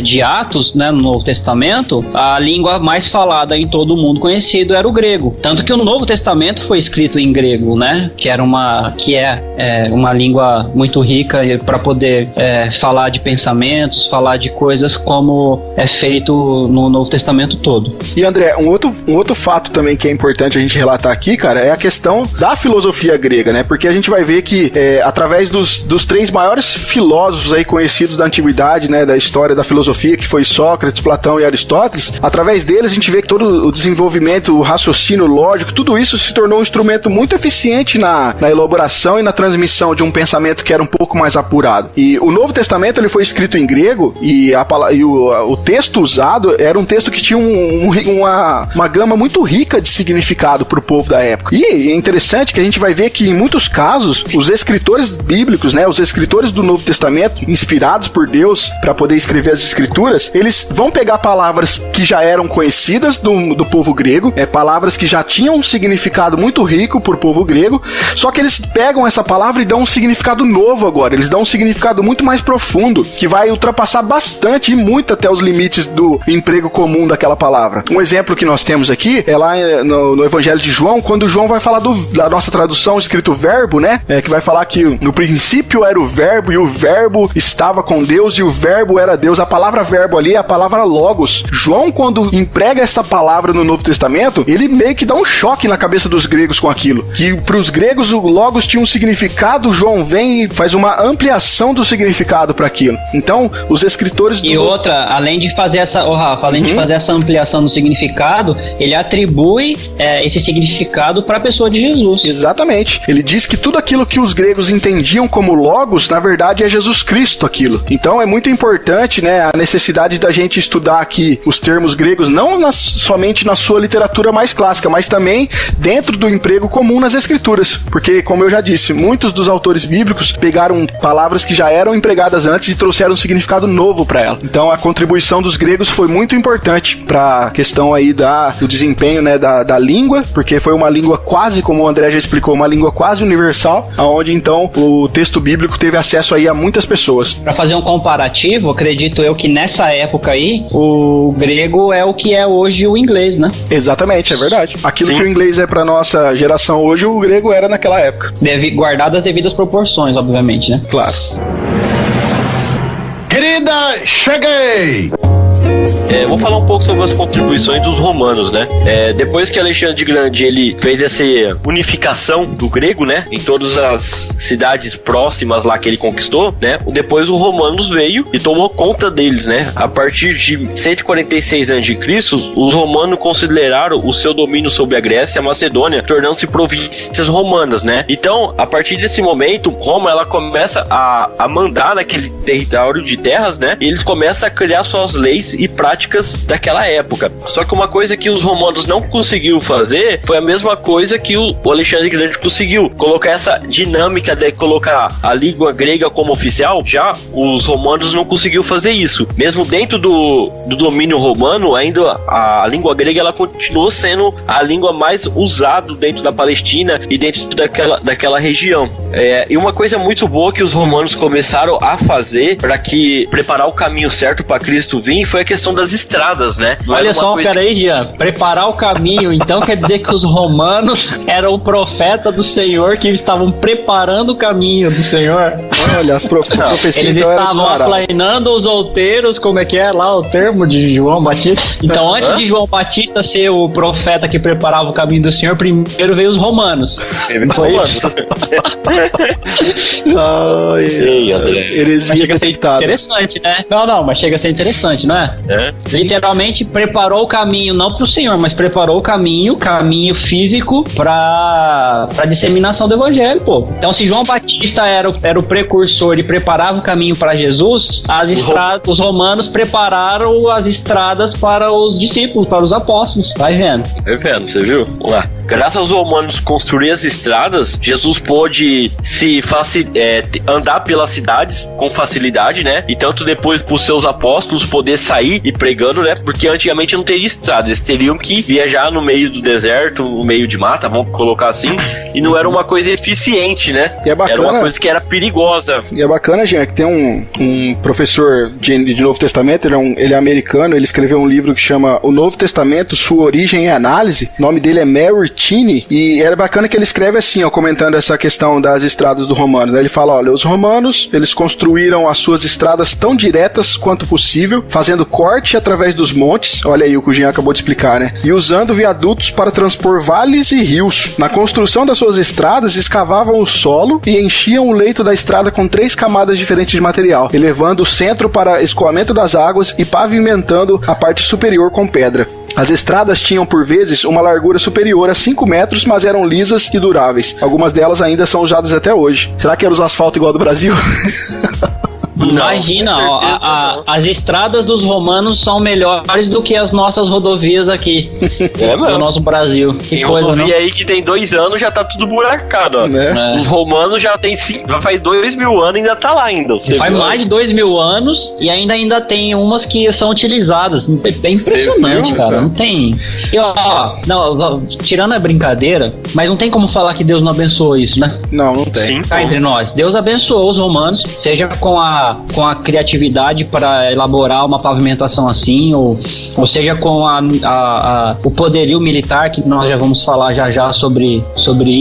de Atos, né, no Novo Testamento, a língua mais falada em todo o mundo conhecido era o grego. Tanto que o Novo Testamento foi escrito em grego, né? Que é uma língua muito rica para poder falar de pensamentos, falar de coisas como é feito no Novo Testamento todo. E André, um outro fato também que é importante a gente relatar aqui, cara, é a questão da filosofia grega, né? Porque a gente vai ver que através dos 3 maiores filósofos aí conhecidos da antiguidade, né, da história da filosofia, que foi Sócrates, Platão e Aristóteles, através deles a gente vê que todo o desenvolvimento, o raciocínio lógico, tudo isso se tornou um instrumento muito eficiente na elaboração e na transmissão de um pensamento que era um pouco mais apurado. E o Novo Testamento, ele foi escrito em grego e o texto usado era um texto que tinha uma gama muito rica de significado para o povo da época. E é interessante que a gente vai ver que em muitos casos os escritores bíblicos, né, os escritores do Novo Testamento, inspirados por Deus para poder escrever as escrituras, eles vão pegar palavras que já eram conhecidas do povo grego, palavras que já tinham um significado muito rico para o povo grego, só que eles pegam essa palavra e dão um significado significado novo agora. Eles dão um significado muito mais profundo, que vai ultrapassar bastante e muito até os limites do emprego comum daquela palavra. Um exemplo que nós temos aqui é lá no Evangelho de João, quando João vai falar da nossa tradução escrito verbo, né? Que vai falar que no princípio era o verbo e o verbo estava com Deus e o verbo era Deus. A palavra verbo ali é a palavra logos. João, quando emprega essa palavra no Novo Testamento, ele meio que dá um choque na cabeça dos gregos com aquilo. Que para os gregos o logos tinha um significado, João vem e faz uma ampliação do significado para aquilo. Então, os escritores... E outra, além de fazer essa, Rafa, de fazer essa ampliação do significado, ele atribui esse significado para a pessoa de Jesus. Exatamente. Ele diz que tudo aquilo que os gregos entendiam como logos, na verdade é Jesus Cristo aquilo. Então é muito importante, né, a necessidade da gente estudar aqui os termos gregos, não somente na sua literatura mais clássica, mas também dentro do emprego comum nas escrituras. Porque, como eu já disse, muitos dos autores bíblicos pegaram palavras que já eram empregadas antes e trouxeram um significado novo para ela. Então a contribuição dos gregos foi muito importante para a questão aí do desempenho, né, da língua, porque foi uma língua quase, como o André já explicou, uma língua quase universal, aonde então o texto bíblico teve acesso aí a muitas pessoas. Para fazer um comparativo, acredito eu que nessa época aí, o grego é o que é hoje o inglês, né? Exatamente, é verdade. Aquilo que o inglês é para nossa geração hoje, o grego era naquela época. Guardadas as devidas proporções, obviamente, né? Claro. Querida, cheguei! Vou falar um pouco sobre as contribuições dos romanos, né? Depois que Alexandre Grande ele fez essa unificação do grego, né? Em todas as cidades próximas lá que ele conquistou, né? Depois o Romanos veio e tomou conta deles, né? A partir de 146 a.C., os romanos consideraram o seu domínio sobre a Grécia e a Macedônia, tornando-se províncias romanas, né? Então, a partir desse momento, Roma ela começa a mandar naquele território de terras, né? E eles começam a criar suas leis e práticas daquela época. Só que uma coisa que os romanos não conseguiram fazer foi a mesma coisa que o Alexandre Grande conseguiu, colocar essa dinâmica de colocar a língua grega como oficial. Já os romanos não conseguiram fazer isso. Mesmo dentro do domínio romano, ainda a língua grega ela continuou sendo a língua mais usada dentro da Palestina e dentro daquela região. E uma coisa muito boa que os romanos começaram a fazer para preparar o caminho certo para Cristo vir foi a questão das estradas, né? Olha só, peraí, Jean. Preparar o caminho, então quer dizer que os romanos eram o profeta do Senhor que estavam preparando o caminho do Senhor. Olha, as profecias eles então estavam aplainando os outeiros, como é que é lá o termo de João Batista? Então, antes de João Batista ser o profeta que preparava o caminho do Senhor, primeiro veio os romanos. Heresia detectada. Interessante, né? Não, mas chega a ser interessante, não é? Literalmente preparou o caminho, não pro Senhor, mas preparou o caminho físico pra disseminação do evangelho, pô. Então, se João Batista era o precursor e preparava o caminho para Jesus, os romanos prepararam as estradas para os discípulos, para os apóstolos. Vai vendo. Você viu? Vamos lá. Graças aos romanos construir as estradas, Jesus pôde andar pelas cidades com facilidade, né? E tanto depois para os seus apóstolos poder sair e pregando, né? Porque antigamente não teria estrada, eles teriam que viajar no meio do deserto, no meio de mata, vamos colocar assim, e não era uma coisa eficiente, né? E é bacana, era uma coisa que era perigosa. E é bacana, gente, que tem um professor de Novo Testamento, ele é americano, ele escreveu um livro que chama O Novo Testamento, Sua Origem e Análise. O nome dele é Mary Tinney, e é bacana que ele escreve assim, ó, comentando essa questão das estradas dos romanos. Aí ele fala, olha, os romanos, eles construíram as suas estradas tão diretas quanto possível, fazendo corte através dos montes, olha aí o que o Jean acabou de explicar, né? E usando viadutos para transpor vales e rios. Na construção das suas estradas, escavavam o solo e enchiam o leito da estrada com 3 camadas diferentes de material, elevando o centro para escoamento das águas e pavimentando a parte superior com pedra. As estradas tinham, por vezes, uma largura superior a 5 metros, mas eram lisas e duráveis. Algumas delas ainda são usadas até hoje. Será que eram os asfaltos igual ao do Brasil? Imagina, as estradas dos romanos são melhores do que as nossas rodovias aqui do nosso Brasil. Que tem coisa, rodovia aí que tem 2 anos já tá tudo buracado, ó. Né? Os romanos já tem faz 2.000 anos e ainda tá lá ainda. Faz mais de 2.000 anos e ainda tem umas que são utilizadas. É impressionante, cara. Não tem. E, tirando a brincadeira, mas não tem como falar que Deus não abençoou isso, né? Não tem. Sim, Cá entre nós. Deus abençoou os romanos, seja com a criatividade para elaborar uma pavimentação assim, ou seja com o poderio militar, que nós já vamos falar já sobre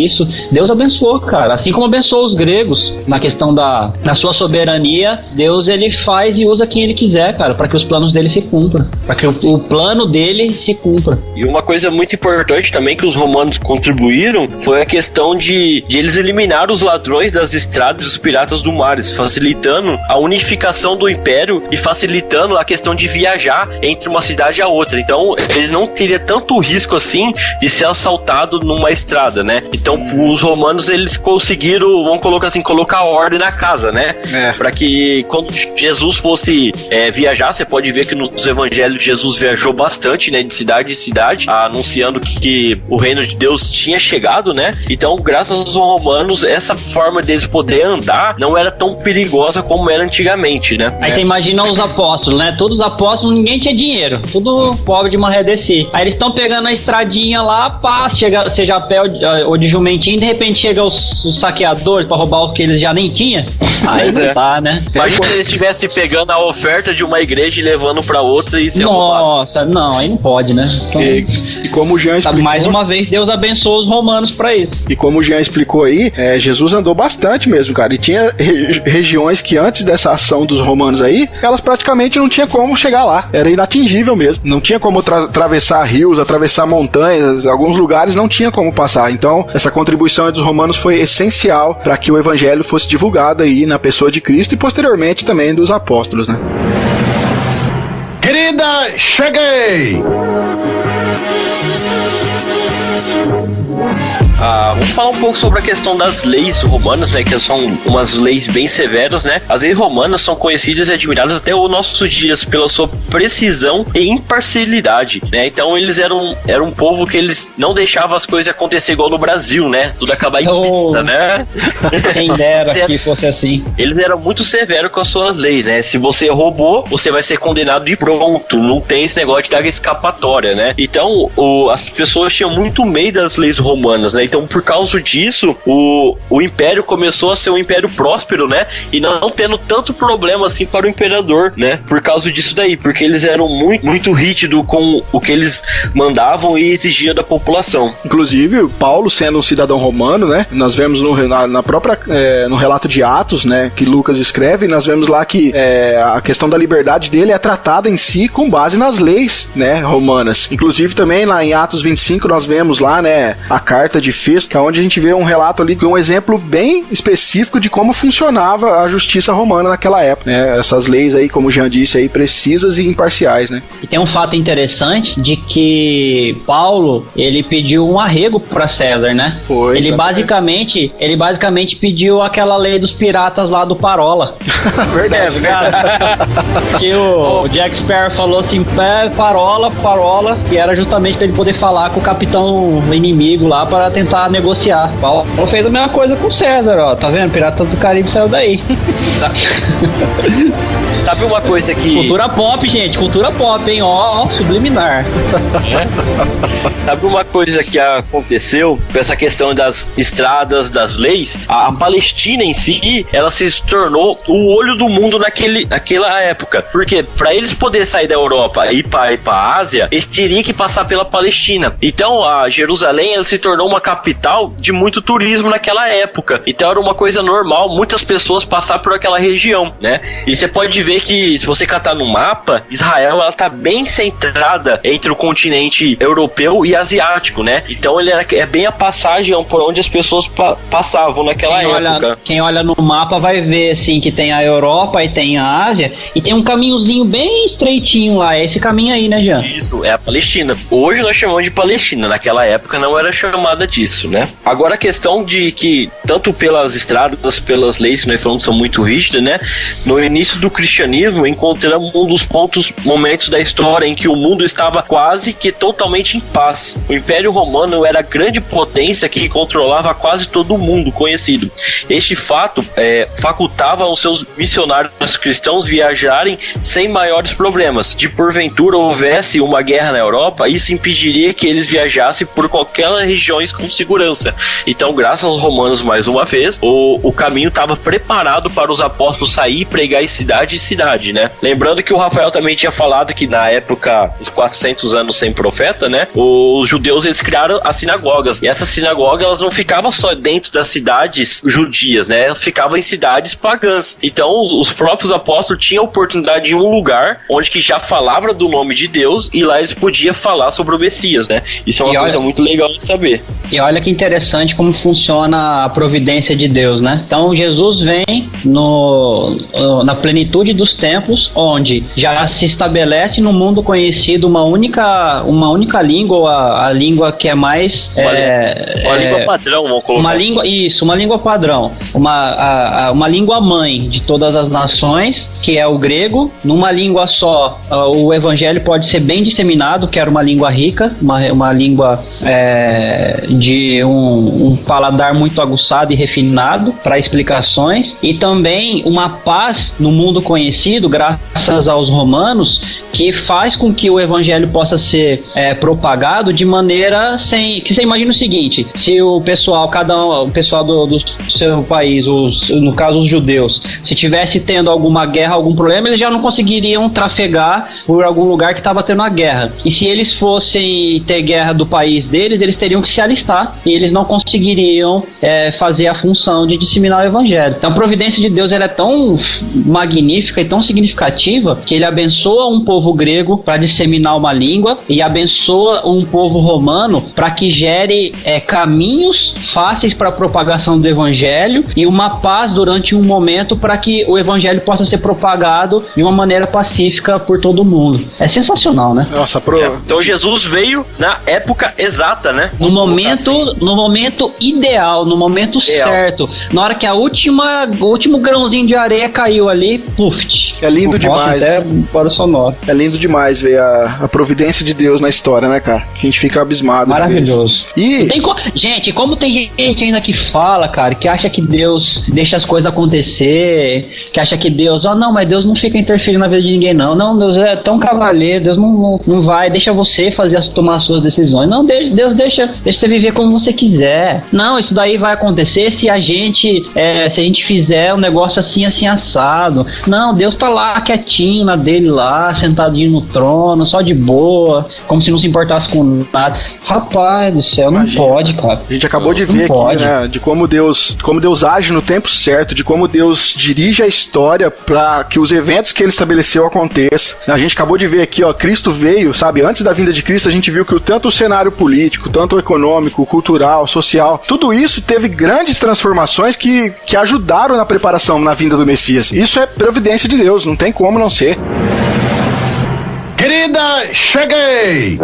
isso. Deus abençoou, cara. Assim como abençoou os gregos na questão da sua soberania, Deus ele faz e usa quem ele quiser, cara, para que os planos dele se cumpram, para que o plano dele se cumpra. E uma coisa muito importante também que os romanos contribuíram foi a questão de eles eliminar os ladrões das estradas e os piratas do mar, facilitando a unificação do império e facilitando a questão de viajar entre uma cidade a outra. Então eles não teriam tanto risco assim de ser assaltado numa estrada, né? Então os romanos eles conseguiram, vamos colocar assim, colocar ordem na casa, né? Para que quando Jesus fosse viajar, você pode ver que nos evangelhos Jesus viajou bastante, né? De cidade em cidade, anunciando que o reino de Deus tinha chegado, né? Então, graças aos romanos, essa forma deles poder andar não era tão perigosa como era antigamente, né? Aí você imagina os apóstolos, né? Todos os apóstolos, ninguém tinha dinheiro, tudo pobre de maré descer. Aí eles estão pegando a estradinha lá, seja a pé ou de jumentinho, e de repente chega os saqueadores pra roubar o que eles já nem tinham. Aí não tá, né? Imagina se eles estivessem pegando a oferta de uma igreja e levando pra outra e ser roubado. Nossa, não, aí não pode, né? Então, e como o Jean explicou... Mais uma vez, Deus abençoou os romanos pra isso. E como o Jean explicou aí, Jesus andou bastante mesmo, cara. E tinha regiões que antes dessa ação dos romanos aí, elas praticamente não tinha como chegar lá. Era inatingível mesmo. Não tinha como atravessar rios, atravessar montanhas. Alguns lugares não tinha como passar. Então, essa contribuição dos romanos foi essencial para que o evangelho fosse divulgado aí na pessoa de Cristo e posteriormente também dos apóstolos, né? Querida, cheguei! Vamos falar um pouco sobre a questão das leis romanas, né? Que são umas leis bem severas, né? As leis romanas são conhecidas e admiradas até os nossos dias pela sua precisão e imparcialidade, né? Então eles eram um povo que eles não deixavam as coisas acontecer igual no Brasil, né? Tudo acabar em pizza, né? Quem dera que fosse assim. Eles eram muito severos com as suas leis, né? Se você roubou, você vai ser condenado de pronto. Não tem esse negócio de dar escapatória, né? Então as pessoas tinham muito medo das leis romanas, né? Então, por causa disso, o império começou a ser um império próspero, né? E não tendo tanto problema assim para o imperador, né? Por causa disso daí, porque eles eram muito rígidos com o que eles mandavam e exigiam da população. Inclusive, Paulo, sendo um cidadão romano, né? Nós vemos no relato de Atos, né? Que Lucas escreve, nós vemos lá que a questão da liberdade dele é tratada em si com base nas leis, né? Romanas. Inclusive, também lá em Atos 25, nós vemos lá, né? A carta de Festo, que é onde a gente vê um relato ali, um exemplo bem específico de como funcionava a justiça romana naquela época, né? Essas leis aí, como o Jean disse aí, precisas e imparciais, né? E tem um fato interessante de que Paulo, ele pediu um arrego para César, né? Foi. Ele basicamente pediu aquela lei dos piratas lá do Parola. Verdade, cara. Que o Jack Sparrow falou assim, Parola, que era justamente para ele poder falar com o capitão inimigo lá para tentar negociar. Paulo fez a mesma coisa com o César, ó. Tá vendo? Piratas do Caribe saiu daí. Sabe uma coisa que... Cultura pop, gente. Cultura pop, hein? Ó, subliminar. Sabe uma coisa que aconteceu com essa questão das estradas, das leis? A Palestina em si, ela se tornou o olho do mundo naquela época. Porque para eles poderem sair da Europa e ir para a Ásia, eles teriam que passar pela Palestina. Então, a Jerusalém, ela se tornou uma capital de muito turismo naquela época. Então, era uma coisa normal muitas pessoas passar por aquela região, né? E você pode ver vê que, se você catar no mapa, Israel, ela tá bem centrada entre o continente europeu e asiático, né? Então ele é bem a passagem por onde as pessoas passavam naquela época. Quem olha no mapa vai ver, assim, que tem a Europa e tem a Ásia, e tem um caminhozinho bem estreitinho lá, é esse caminho aí, né, Jean? Isso, é a Palestina. Hoje nós chamamos de Palestina, naquela época não era chamada disso, né? Agora a questão de que, tanto pelas estradas, pelas leis que nós falamos são muito rígidas, né? No início do cristianismo, encontramos um dos momentos da história em que o mundo estava quase que totalmente em paz. O Império Romano era a grande potência que controlava quase todo o mundo conhecido. Este fato facultava aos seus missionários cristãos viajarem sem maiores problemas. De porventura houvesse uma guerra na Europa, isso impediria que eles viajassem por qualquer região com segurança. Então, graças aos romanos, mais uma vez, o caminho estava preparado para os apóstolos sair e pregar em cidade, né? Lembrando que o Rafael também tinha falado que na época, os 400 anos sem profeta, né? Os judeus, eles criaram as sinagogas. E essas sinagogas, elas não ficavam só dentro das cidades judias, né? Elas ficavam em cidades pagãs. Então, os próprios apóstolos tinham a oportunidade de ir em um lugar onde que já falava do nome de Deus e lá eles podiam falar sobre o Messias, né? Isso é uma coisa muito legal de saber. E olha que interessante como funciona a providência de Deus, né? Então, Jesus vem na plenitude dos tempos, onde já se estabelece no mundo conhecido uma única língua, a língua que é mais... Uma língua padrão, vamos colocar. Uma língua padrão. Uma língua mãe de todas as nações, que é o grego. Numa língua só, o evangelho pode ser bem disseminado, que era uma língua rica, uma língua de um paladar muito aguçado e refinado para explicações, e também uma paz no mundo conhecido, graças aos romanos, que faz com que o evangelho possa ser propagado de maneira que você imagina o seguinte: se o pessoal do seu país, no caso os judeus, se tivesse tendo alguma guerra, algum problema, eles já não conseguiriam trafegar por algum lugar que estava tendo a guerra. E se eles fossem ter guerra do país deles, eles teriam que se alistar e eles não conseguiriam fazer a função de disseminar o evangelho. Então a providência de Deus, ela é tão magnífica e tão significativa que ele abençoa um povo grego para disseminar uma língua e abençoa um povo romano para que gere caminhos fáceis para a propagação do evangelho e uma paz durante um momento para que o evangelho possa ser propagado de uma maneira pacífica por todo mundo. É sensacional, né? Nossa, Então Jesus veio na época exata, né? No momento ideal, no momento certo. Na hora que o último grãozinho de areia caiu ali, puff. É lindo demais. Para o sonoro. É lindo demais ver a providência de Deus na história, né, cara? A gente fica abismado. Maravilhoso. Gente, como tem gente ainda que fala, cara, que acha que Deus deixa as coisas acontecer, que acha que Deus, mas Deus não fica interferindo na vida de ninguém, não. Não, Deus é tão cavalheiro, Deus não vai, deixa você tomar as suas decisões. Não, Deus deixa você viver como você quiser. Não, isso daí vai acontecer se a gente fizer um negócio assim, assado. Não, Deus tá lá quietinho na dele lá, sentadinho no trono, só de boa, como se não se importasse com nada. Rapaz do céu, não pode, cara. A gente acabou de ver aqui, né, de como Deus age no tempo certo, de como Deus dirige a história para que os eventos que ele estabeleceu aconteçam. A gente acabou de ver aqui, Cristo veio, sabe? Antes da vinda de Cristo, a gente viu que tanto o cenário político, tanto o econômico, cultural, social, tudo isso teve grandes transformações que ajudaram na preparação, na vinda do Messias. Isso é providência de Deus, não tem como não ser. Querida, cheguei!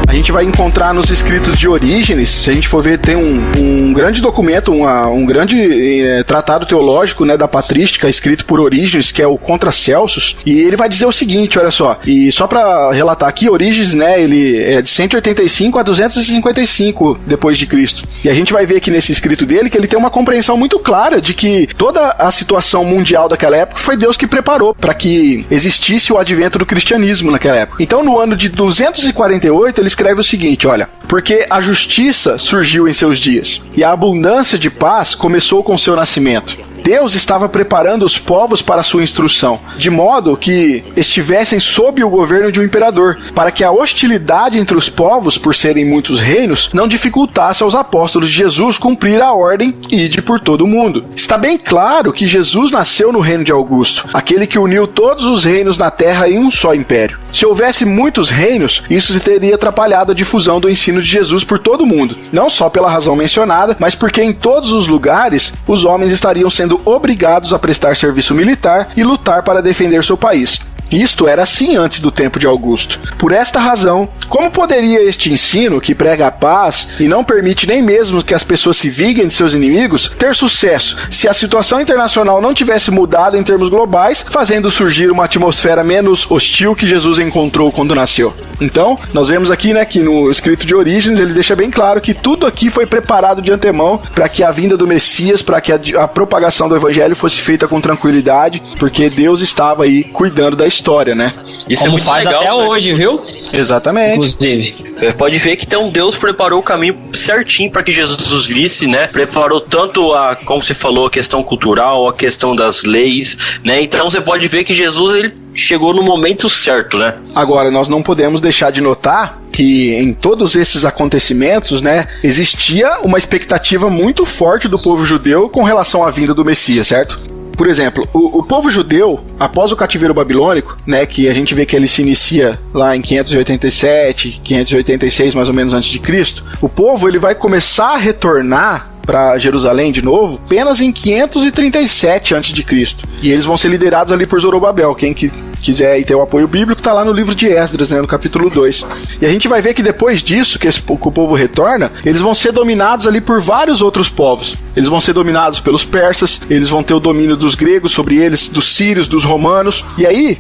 A gente vai encontrar nos escritos de Orígenes, se a gente for ver, tem um grande documento, um grande tratado teológico, né, da patrística, escrito por Orígenes, que é o Contra Celsus, e ele vai dizer o seguinte, olha só, e só para relatar aqui, Orígenes, né, ele é de 185 a 255 depois de Cristo, e a gente vai ver aqui nesse escrito dele que ele tem uma compreensão muito clara de que toda a situação mundial daquela época foi Deus que preparou para que existisse o advento do cristianismo naquela época. Então, no ano de 248, ele escreve o seguinte, olha: porque a justiça surgiu em seus dias, e a abundância de paz começou com seu nascimento. Deus estava preparando os povos para sua instrução, de modo que estivessem sob o governo de um imperador, para que a hostilidade entre os povos, por serem muitos reinos, não dificultasse aos apóstolos de Jesus cumprir a ordem ide por todo o mundo. Está bem claro que Jesus nasceu no reino de Augusto, aquele que uniu todos os reinos na terra em um só império. Se houvesse muitos reinos, isso teria atrapalhado a difusão do ensino de Jesus por todo o mundo, não só pela razão mencionada, mas porque em todos os lugares os homens estariam sendo obrigados a prestar serviço militar e lutar para defender seu país. Isto era assim antes do tempo de Augusto. Por esta razão, como poderia este ensino, que prega a paz e não permite nem mesmo que as pessoas se vinguem de seus inimigos, ter sucesso se a situação internacional não tivesse mudado em termos globais, fazendo surgir uma atmosfera menos hostil que Jesus encontrou quando nasceu? Então, nós vemos aqui, né, que no escrito de Origens ele deixa bem claro que tudo aqui foi preparado de antemão para que a vinda do Messias, para que a propagação do Evangelho fosse feita com tranquilidade, porque Deus estava aí cuidando da história, né? Isso como é muito faz legal, até hoje, viu? Exatamente. Inclusive. Pode ver que então Deus preparou o caminho certinho para que Jesus visse, né? Preparou tanto como você falou, a questão cultural, a questão das leis, né? Então você pode ver que Jesus, ele chegou no momento certo, né? Agora, nós não podemos deixar de notar que em todos esses acontecimentos, né, existia uma expectativa muito forte do povo judeu com relação à vinda do Messias, certo? Por exemplo, o povo judeu, após o cativeiro babilônico, né, que a gente vê que ele se inicia lá em 587, 586 mais ou menos antes de Cristo, o povo ele vai começar a retornar para Jerusalém de novo apenas em 537 a.C. E eles vão ser liderados ali por Zorobabel. Quem quiser aí ter o apoio bíblico, tá lá no livro de Esdras, né, no capítulo 2. E a gente vai ver que depois disso, que o povo retorna, eles vão ser dominados ali por vários outros povos. Eles vão ser dominados pelos persas, eles vão ter o domínio dos gregos sobre eles, dos sírios, dos romanos. E aí,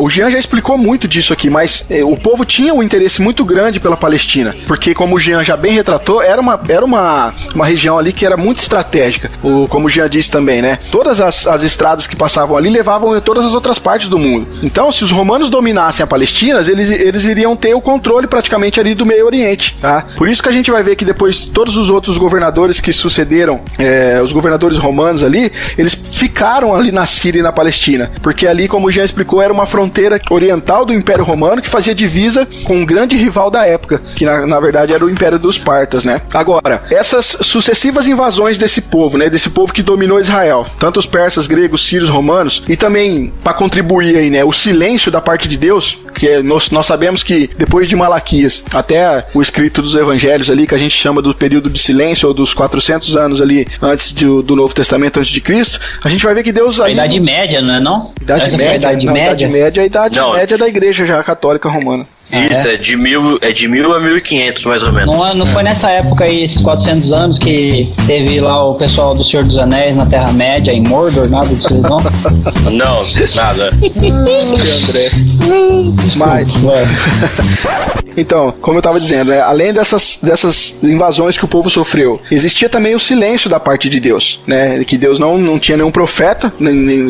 o Jean já explicou muito disso aqui, mas o povo tinha um interesse muito grande pela Palestina, porque como o Jean já bem retratou, era uma região ali que era muito estratégica. Como o Jean disse também, né? Todas as estradas que passavam ali levavam em todas as outras partes do mundo. Então, se os romanos dominassem a Palestina, eles iriam ter o controle praticamente ali do Meio Oriente, tá? Por isso que a gente vai ver que depois todos os outros governadores que sucederam, os governadores romanos ali, eles ficaram ali na Síria e na Palestina, porque ali, como o Jean explicou, era uma fronteira oriental do Império Romano que fazia divisa com um grande rival da época, que na verdade era o Império dos Partas, né? Agora, essas sucessivas invasões desse povo, né? Desse povo que dominou Israel, tanto os persas, gregos, sírios, romanos, e também, para contribuir aí, né? O silêncio da parte de Deus, que nós sabemos que depois de Malaquias, até o escrito dos evangelhos ali, que a gente chama do período de silêncio, ou dos 400 anos ali, antes do Novo Testamento, antes de Cristo, a gente vai ver que Deus... A Idade Média, não é não? Idade Média é a Idade Média da Igreja já católica romana. Isso, é de 1000 a 1500, mais ou menos. Não foi nessa época aí, esses 400 anos, que teve lá o pessoal do Senhor dos Anéis na Terra-média, em Mordor, nada disso, não? Não, nada. André. Mas... Então, como eu estava dizendo, né, além dessas invasões que o povo sofreu, existia também o silêncio da parte de Deus, né, que Deus não tinha nenhum profeta,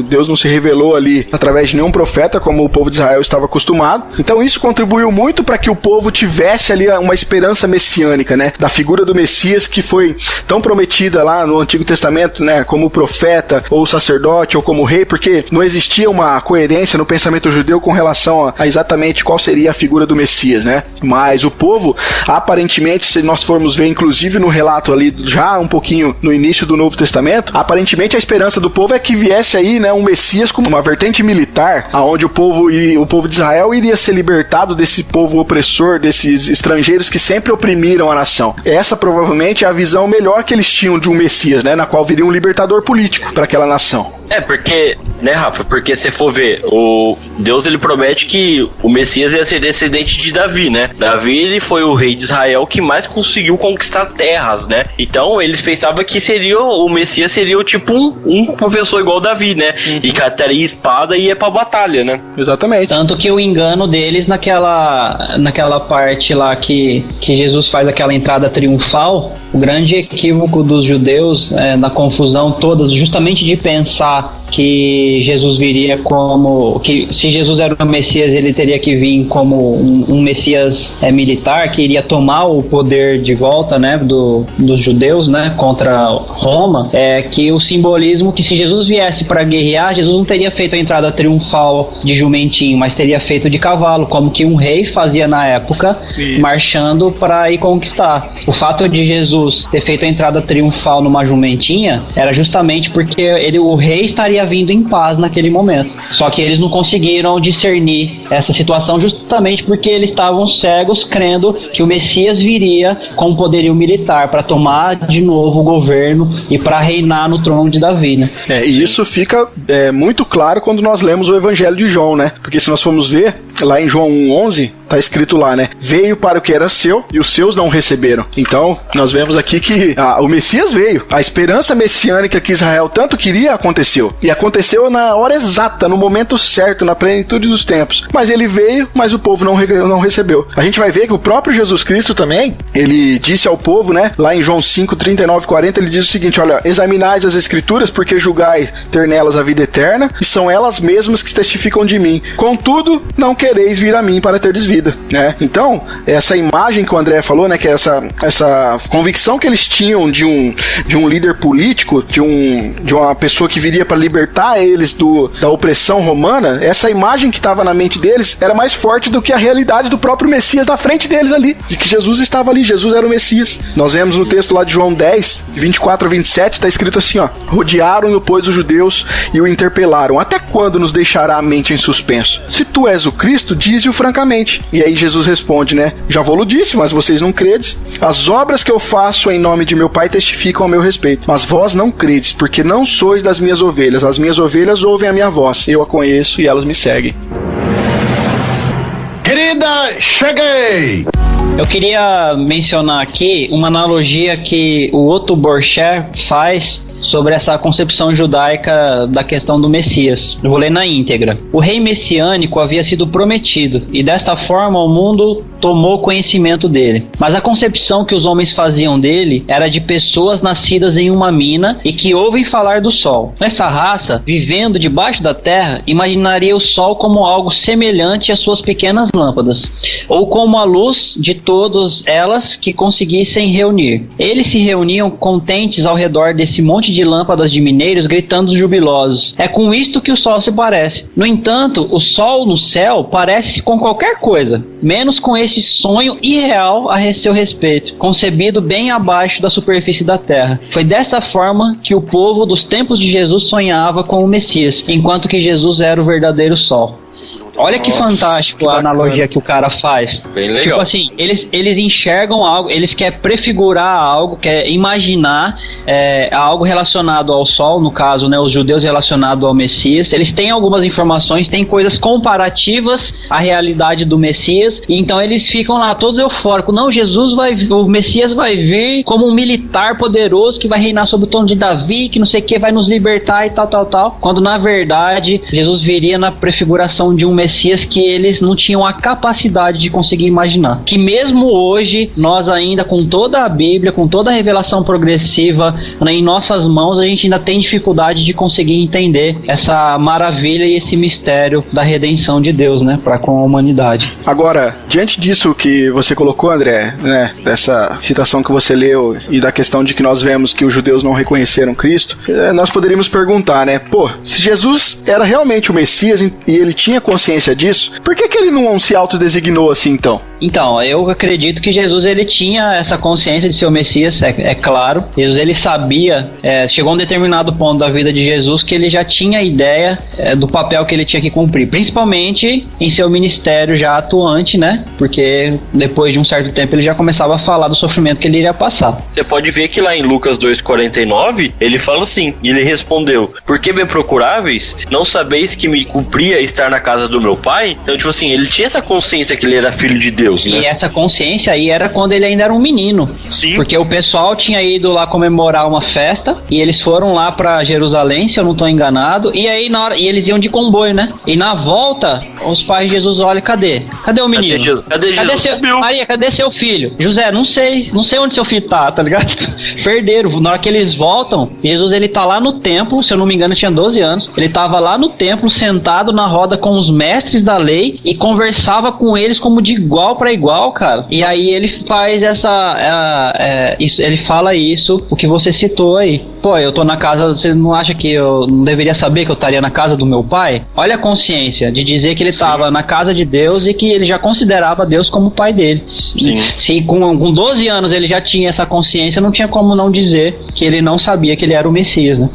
Deus não se revelou ali através de nenhum profeta, como o povo de Israel estava acostumado. Então isso contribuiu muito para que o povo tivesse ali uma esperança messiânica, né, da figura do Messias que foi tão prometida lá no Antigo Testamento, né, como profeta, ou sacerdote, ou como rei, porque não existia uma coerência no pensamento judeu com relação a exatamente qual seria a figura do Messias, né. Mas o povo, aparentemente, se nós formos ver, inclusive no relato ali, já um pouquinho no início do Novo Testamento, aparentemente a esperança do povo é que viesse aí, né, um Messias como uma vertente militar, aonde o povo de Israel iria ser libertado desse povo opressor, desses estrangeiros que sempre oprimiram a nação. Essa provavelmente é a visão melhor que eles tinham de um Messias, né, na qual viria um libertador político para aquela nação. Porque, né, Rafa, porque se for ver, Deus ele promete que o Messias ia ser descendente de Davi, né? Davi ele foi o rei de Israel que mais conseguiu conquistar terras, né? Então eles pensavam que o Messias seria tipo um professor igual Davi, né? Uhum. E que teria espada e ia pra batalha, né? Exatamente. Tanto que o engano deles naquela parte lá que Jesus faz aquela entrada triunfal, o grande equívoco dos judeus na confusão toda, justamente de pensar falar que Jesus viria como... que se Jesus era o Messias, ele teria que vir como um Messias militar, que iria tomar o poder de volta, né, dos judeus, né, contra Roma, que o simbolismo que se Jesus viesse para guerrear, Jesus não teria feito a entrada triunfal de jumentinho, mas teria feito de cavalo, como que um rei fazia na época, marchando para ir conquistar. O fato de Jesus ter feito a entrada triunfal numa jumentinha era justamente porque o rei estaria vindo em paz naquele momento. Só que eles não conseguiram discernir essa situação justamente porque eles estavam cegos, crendo que o Messias viria com poderio militar para tomar de novo o governo e para reinar no trono de Davi, né? E isso fica muito claro quando nós lemos o Evangelho de João, né? Porque se nós formos ver, lá em João 1:11, tá escrito lá, né? Veio para o que era seu e os seus não receberam. Então, nós vemos aqui que o Messias veio. A esperança messiânica que Israel tanto queria aconteceu. E aconteceu na hora exata, no momento certo, na plenitude dos tempos. Mas ele veio, mas o povo não recebeu. A gente vai ver que o próprio Jesus Cristo também, ele disse ao povo, né? Lá em João 5:39-40, ele diz o seguinte, olha, examinais as escrituras porque julgai ter nelas a vida eterna e são elas mesmas que testificam de mim. Contudo, não quereis vir a mim para terdes vida, né? Então, essa imagem que o André falou, né, que é essa convicção que eles tinham de um líder político, de uma pessoa que viria para libertar eles da opressão romana, essa imagem que estava na mente deles era mais forte do que a realidade do próprio Messias na frente deles ali, de que Jesus estava ali, Jesus era o Messias. Nós vemos no texto lá de João 10:24-27, está escrito assim, ó, rodearam-no, pois, os judeus e o interpelaram, até quando nos deixará a mente em suspenso? Se tu és o Cristo, dize-o francamente. E aí Jesus responde, né, já vou-lo disse, mas vocês não credes. As obras que eu faço em nome de meu Pai testificam a meu respeito, mas vós não credes, porque não sois das minhas ovelhas. As minhas ovelhas ouvem a minha voz, eu a conheço e elas me seguem. Querida, cheguei! Eu queria mencionar aqui uma analogia que o Otto Borcher faz sobre essa concepção judaica da questão do Messias. Eu vou ler na íntegra. O rei messiânico havia sido prometido e desta forma o mundo tomou conhecimento dele. Mas a concepção que os homens faziam dele era de pessoas nascidas em uma mina e que ouvem falar do sol. Essa raça, vivendo debaixo da terra, imaginaria o sol como algo semelhante às suas pequenas lâmpadas, ou como a luz de todas elas que conseguissem reunir. Eles se reuniam contentes ao redor desse monte de lâmpadas de mineiros, gritando jubilosos. É com isto que o sol se parece. No entanto, o sol no céu parece-se com qualquer coisa, menos com esse sonho irreal a seu respeito, concebido bem abaixo da superfície da terra. Foi dessa forma que o povo dos tempos de Jesus sonhava com o Messias, enquanto que Jesus era o verdadeiro sol. Olha que fantástico a analogia que o cara faz. Bem legal. Tipo assim, eles enxergam algo, eles querem prefigurar algo, querem imaginar algo relacionado ao sol, no caso, né, os judeus relacionados ao Messias. Eles têm algumas informações, têm coisas comparativas à realidade do Messias, e então eles ficam lá todos eufóricos. Não, o Messias vai vir como um militar poderoso que vai reinar sobre o trono de Davi, que não sei o que, vai nos libertar e tal. Quando na verdade Jesus viria na prefiguração de um Messias que eles não tinham a capacidade de conseguir imaginar. Que mesmo hoje, nós ainda, com toda a Bíblia, com toda a revelação progressiva, né, em nossas mãos, a gente ainda tem dificuldade de conseguir entender essa maravilha e esse mistério da redenção de Deus, né, para com a humanidade. Agora, diante disso que você colocou, André, né, dessa citação que você leu e da questão de que nós vemos que os judeus não reconheceram Cristo, nós poderíamos perguntar, né, se Jesus era realmente o Messias e ele tinha consciência disso, por que ele não se autodesignou assim, então? Então, eu acredito que Jesus, ele tinha essa consciência de ser o Messias, é claro. Jesus, ele sabia, chegou a um determinado ponto da vida de Jesus que ele já tinha ideia do papel que ele tinha que cumprir, principalmente em seu ministério já atuante, né? Porque depois de um certo tempo ele já começava a falar do sofrimento que ele iria passar. Você pode ver que lá em Lucas 2,49, ele fala assim, e ele respondeu, por que me procuráveis? Não sabeis que me cumpria estar na casa do meu pai? Então, tipo assim, ele tinha essa consciência que ele era filho de Deus. Deus, né? E essa consciência aí era quando ele ainda era um menino. Sim. Porque o pessoal tinha ido lá comemorar uma festa e eles foram lá pra Jerusalém, se eu não tô enganado, e aí e eles iam de comboio, né? E na volta, os pais de Jesus olham, cadê o menino? Cadê Jesus? Maria, cadê seu filho? José, não sei onde seu filho tá ligado? Perderam. Na hora que eles voltam, Jesus ele tá lá no templo, se eu não me engano tinha 12 anos, ele tava lá no templo sentado na roda com os mestres da lei e conversava com eles como de igual para igual, cara. E aí ele faz ele fala isso, o que você citou aí. Pô, eu tô na casa, você não acha que eu não deveria saber que eu estaria na casa do meu pai? Olha a consciência de dizer que ele tava na casa de Deus e que ele já considerava Deus como o pai dele. Sim. Se com 12 anos ele já tinha essa consciência, não tinha como não dizer que ele não sabia que ele era o Messias, né?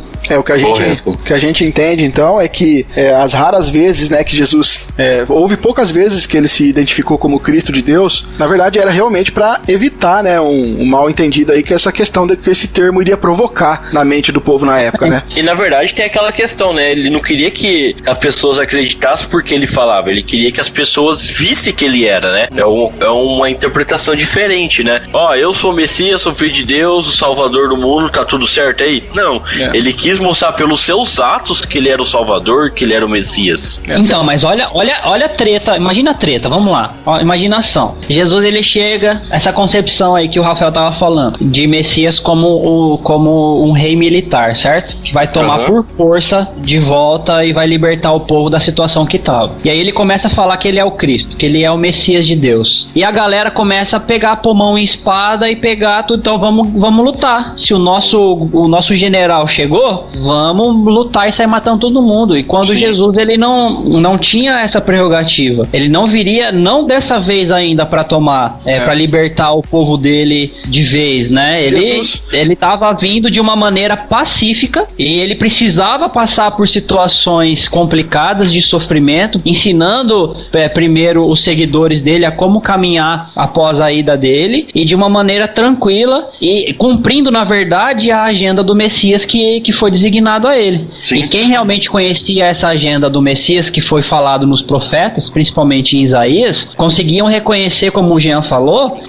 O que a gente entende, então, é que as raras vezes, né, que Jesus, houve poucas vezes que ele se identificou como Cristo de Deus, na verdade era realmente para evitar, né, um mal entendido aí, que essa questão de que esse termo iria provocar na mente do povo na época, né? E na verdade tem aquela questão, né, ele não queria que as pessoas acreditassem porque ele falava, ele queria que as pessoas vissem que ele era, né? É uma interpretação diferente, né? Eu sou o Messias, sou filho de Deus, o Salvador do mundo, tá tudo certo aí? Não, ele quis mostrar pelos seus atos que ele era o Salvador, que ele era o Messias. Então, mas olha a treta, imagina a treta, vamos lá, imaginação. Jesus ele chega, essa concepção aí que o Rafael tava falando, de Messias como um rei militar, certo? Que vai tomar por força de volta e vai libertar o povo da situação que tava. E aí ele começa a falar que ele é o Cristo, que ele é o Messias de Deus. E a galera começa a pegar pulmão e espada e pegar tudo, então vamos lutar. Se o nosso general chegou, vamos lutar e sair matando todo mundo. E quando Jesus ele não tinha essa prerrogativa, ele não viria, não dessa vez ainda para tomar, para libertar o povo dele de vez, né? Ele tava vindo de uma maneira pacífica e ele precisava passar por situações complicadas de sofrimento, ensinando primeiro os seguidores dele a como caminhar após a ida dele e de uma maneira tranquila e cumprindo na verdade a agenda do Messias que foi designado a ele. Sim. E quem realmente conhecia essa agenda do Messias que foi falado nos profetas, principalmente em Isaías, conseguiam reconhecer, como o Jean falou,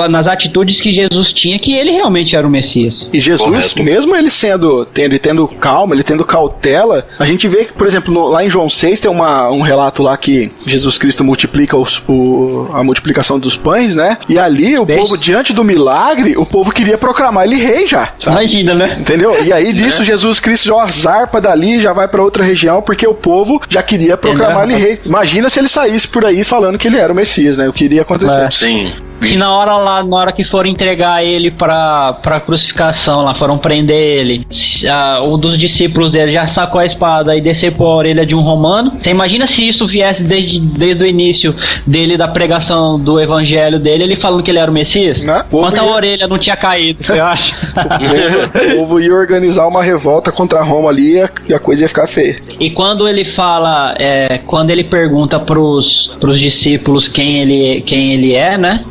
nas atitudes que Jesus tinha, que ele realmente era o Messias. E Jesus, mesmo ele tendo calma, ele tendo cautela, a gente vê que, por exemplo, lá em João 6 tem um relato lá que Jesus Cristo multiplica a multiplicação dos pães, né? E ali o povo, diante do milagre, o povo queria proclamar ele rei já. Sabe? Imagina, né? Entendeu? E aí disso Jesus Cristo já zarpa dali, já vai pra outra região, porque o povo já queria proclamar ele rei. Imagina se ele saísse por aí falando que ele era o Messias, né? O que iria acontecer. Sim. Se na hora que foram entregar ele pra crucificação lá, foram prender ele, um dos discípulos dele já sacou a espada e desceu por a orelha de um romano. Você imagina se isso viesse desde o início dele, da pregação do evangelho dele, ele falando que ele era o Messias? Quanta orelha não tinha caído, você acha? O povo ia organizar uma revolta contra Roma ali e a coisa ia ficar feia. E quando ele fala, quando ele pergunta pros discípulos quem ele é, né?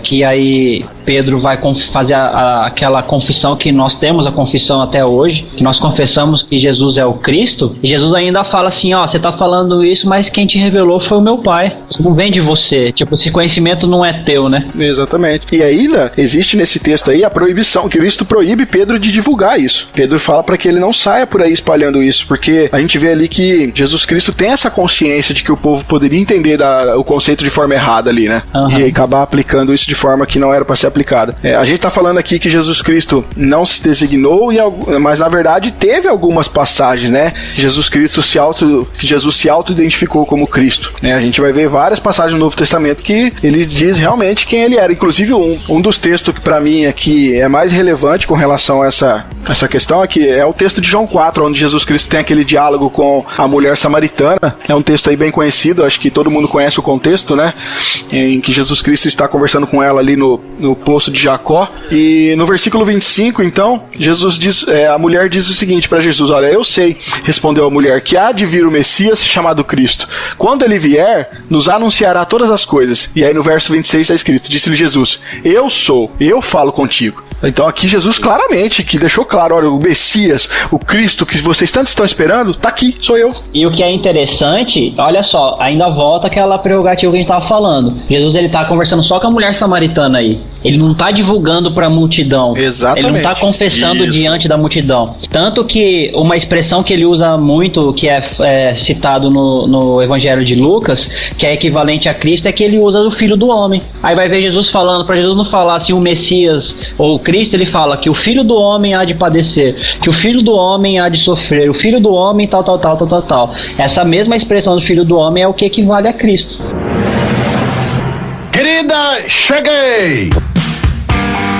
Que aí Pedro vai fazer aquela confissão que nós temos, a confissão até hoje, que nós confessamos que Jesus é o Cristo, e Jesus ainda fala assim, você tá falando isso, mas quem te revelou foi o meu Pai. Isso não vem de você, esse conhecimento não é teu, né? Exatamente. E ainda existe nesse texto aí a proibição, que Cristo proíbe Pedro de divulgar isso. Pedro fala para que ele não saia por aí espalhando isso, porque a gente vê ali que Jesus Cristo tem essa consciência de que o povo poderia entender o conceito de forma errada ali, né? E acabar aplicando isso de forma que não era para ser aplicada. A gente tá falando aqui que Jesus Cristo não se designou, mas na verdade teve algumas passagens, né? Que Jesus se auto-identificou como Cristo, né? A gente vai ver várias passagens no Novo Testamento que ele diz realmente quem ele era. Inclusive um dos textos que para mim aqui é mais relevante com relação a essa questão aqui é o texto de João 4, onde Jesus Cristo tem aquele diálogo com a mulher samaritana. É um texto aí bem conhecido, acho que todo mundo conhece o contexto, né? Em que Jesus Cristo está conversando com ela ali no poço de Jacó, e no versículo 25, então, a mulher diz o seguinte para Jesus, olha, eu sei, respondeu a mulher, que há de vir o Messias chamado Cristo. Quando ele vier, nos anunciará todas as coisas. E aí no verso 26 está escrito, disse-lhe Jesus, eu falo contigo. Então aqui Jesus claramente, que deixou claro, olha, o Messias, o Cristo que vocês tanto estão esperando, tá aqui, sou eu. E o que é interessante, olha só, ainda volta aquela prerrogativa que a gente tava falando. Jesus, ele tá conversando só com a mulher samaritana aí. Ele não tá divulgando pra multidão. Exatamente. Ele não tá confessando diante da multidão. Tanto que uma expressão que ele usa muito, que é citado no Evangelho de Lucas, que é equivalente a Cristo, é que ele usa o Filho do Homem. Aí vai ver Jesus falando, pra Jesus não falar assim o Messias ou o Cristo, ele fala que o Filho do Homem há de padecer, que o Filho do Homem há de sofrer, o Filho do Homem tal. Essa mesma expressão do Filho do Homem é o que equivale a Cristo. Querida, cheguei!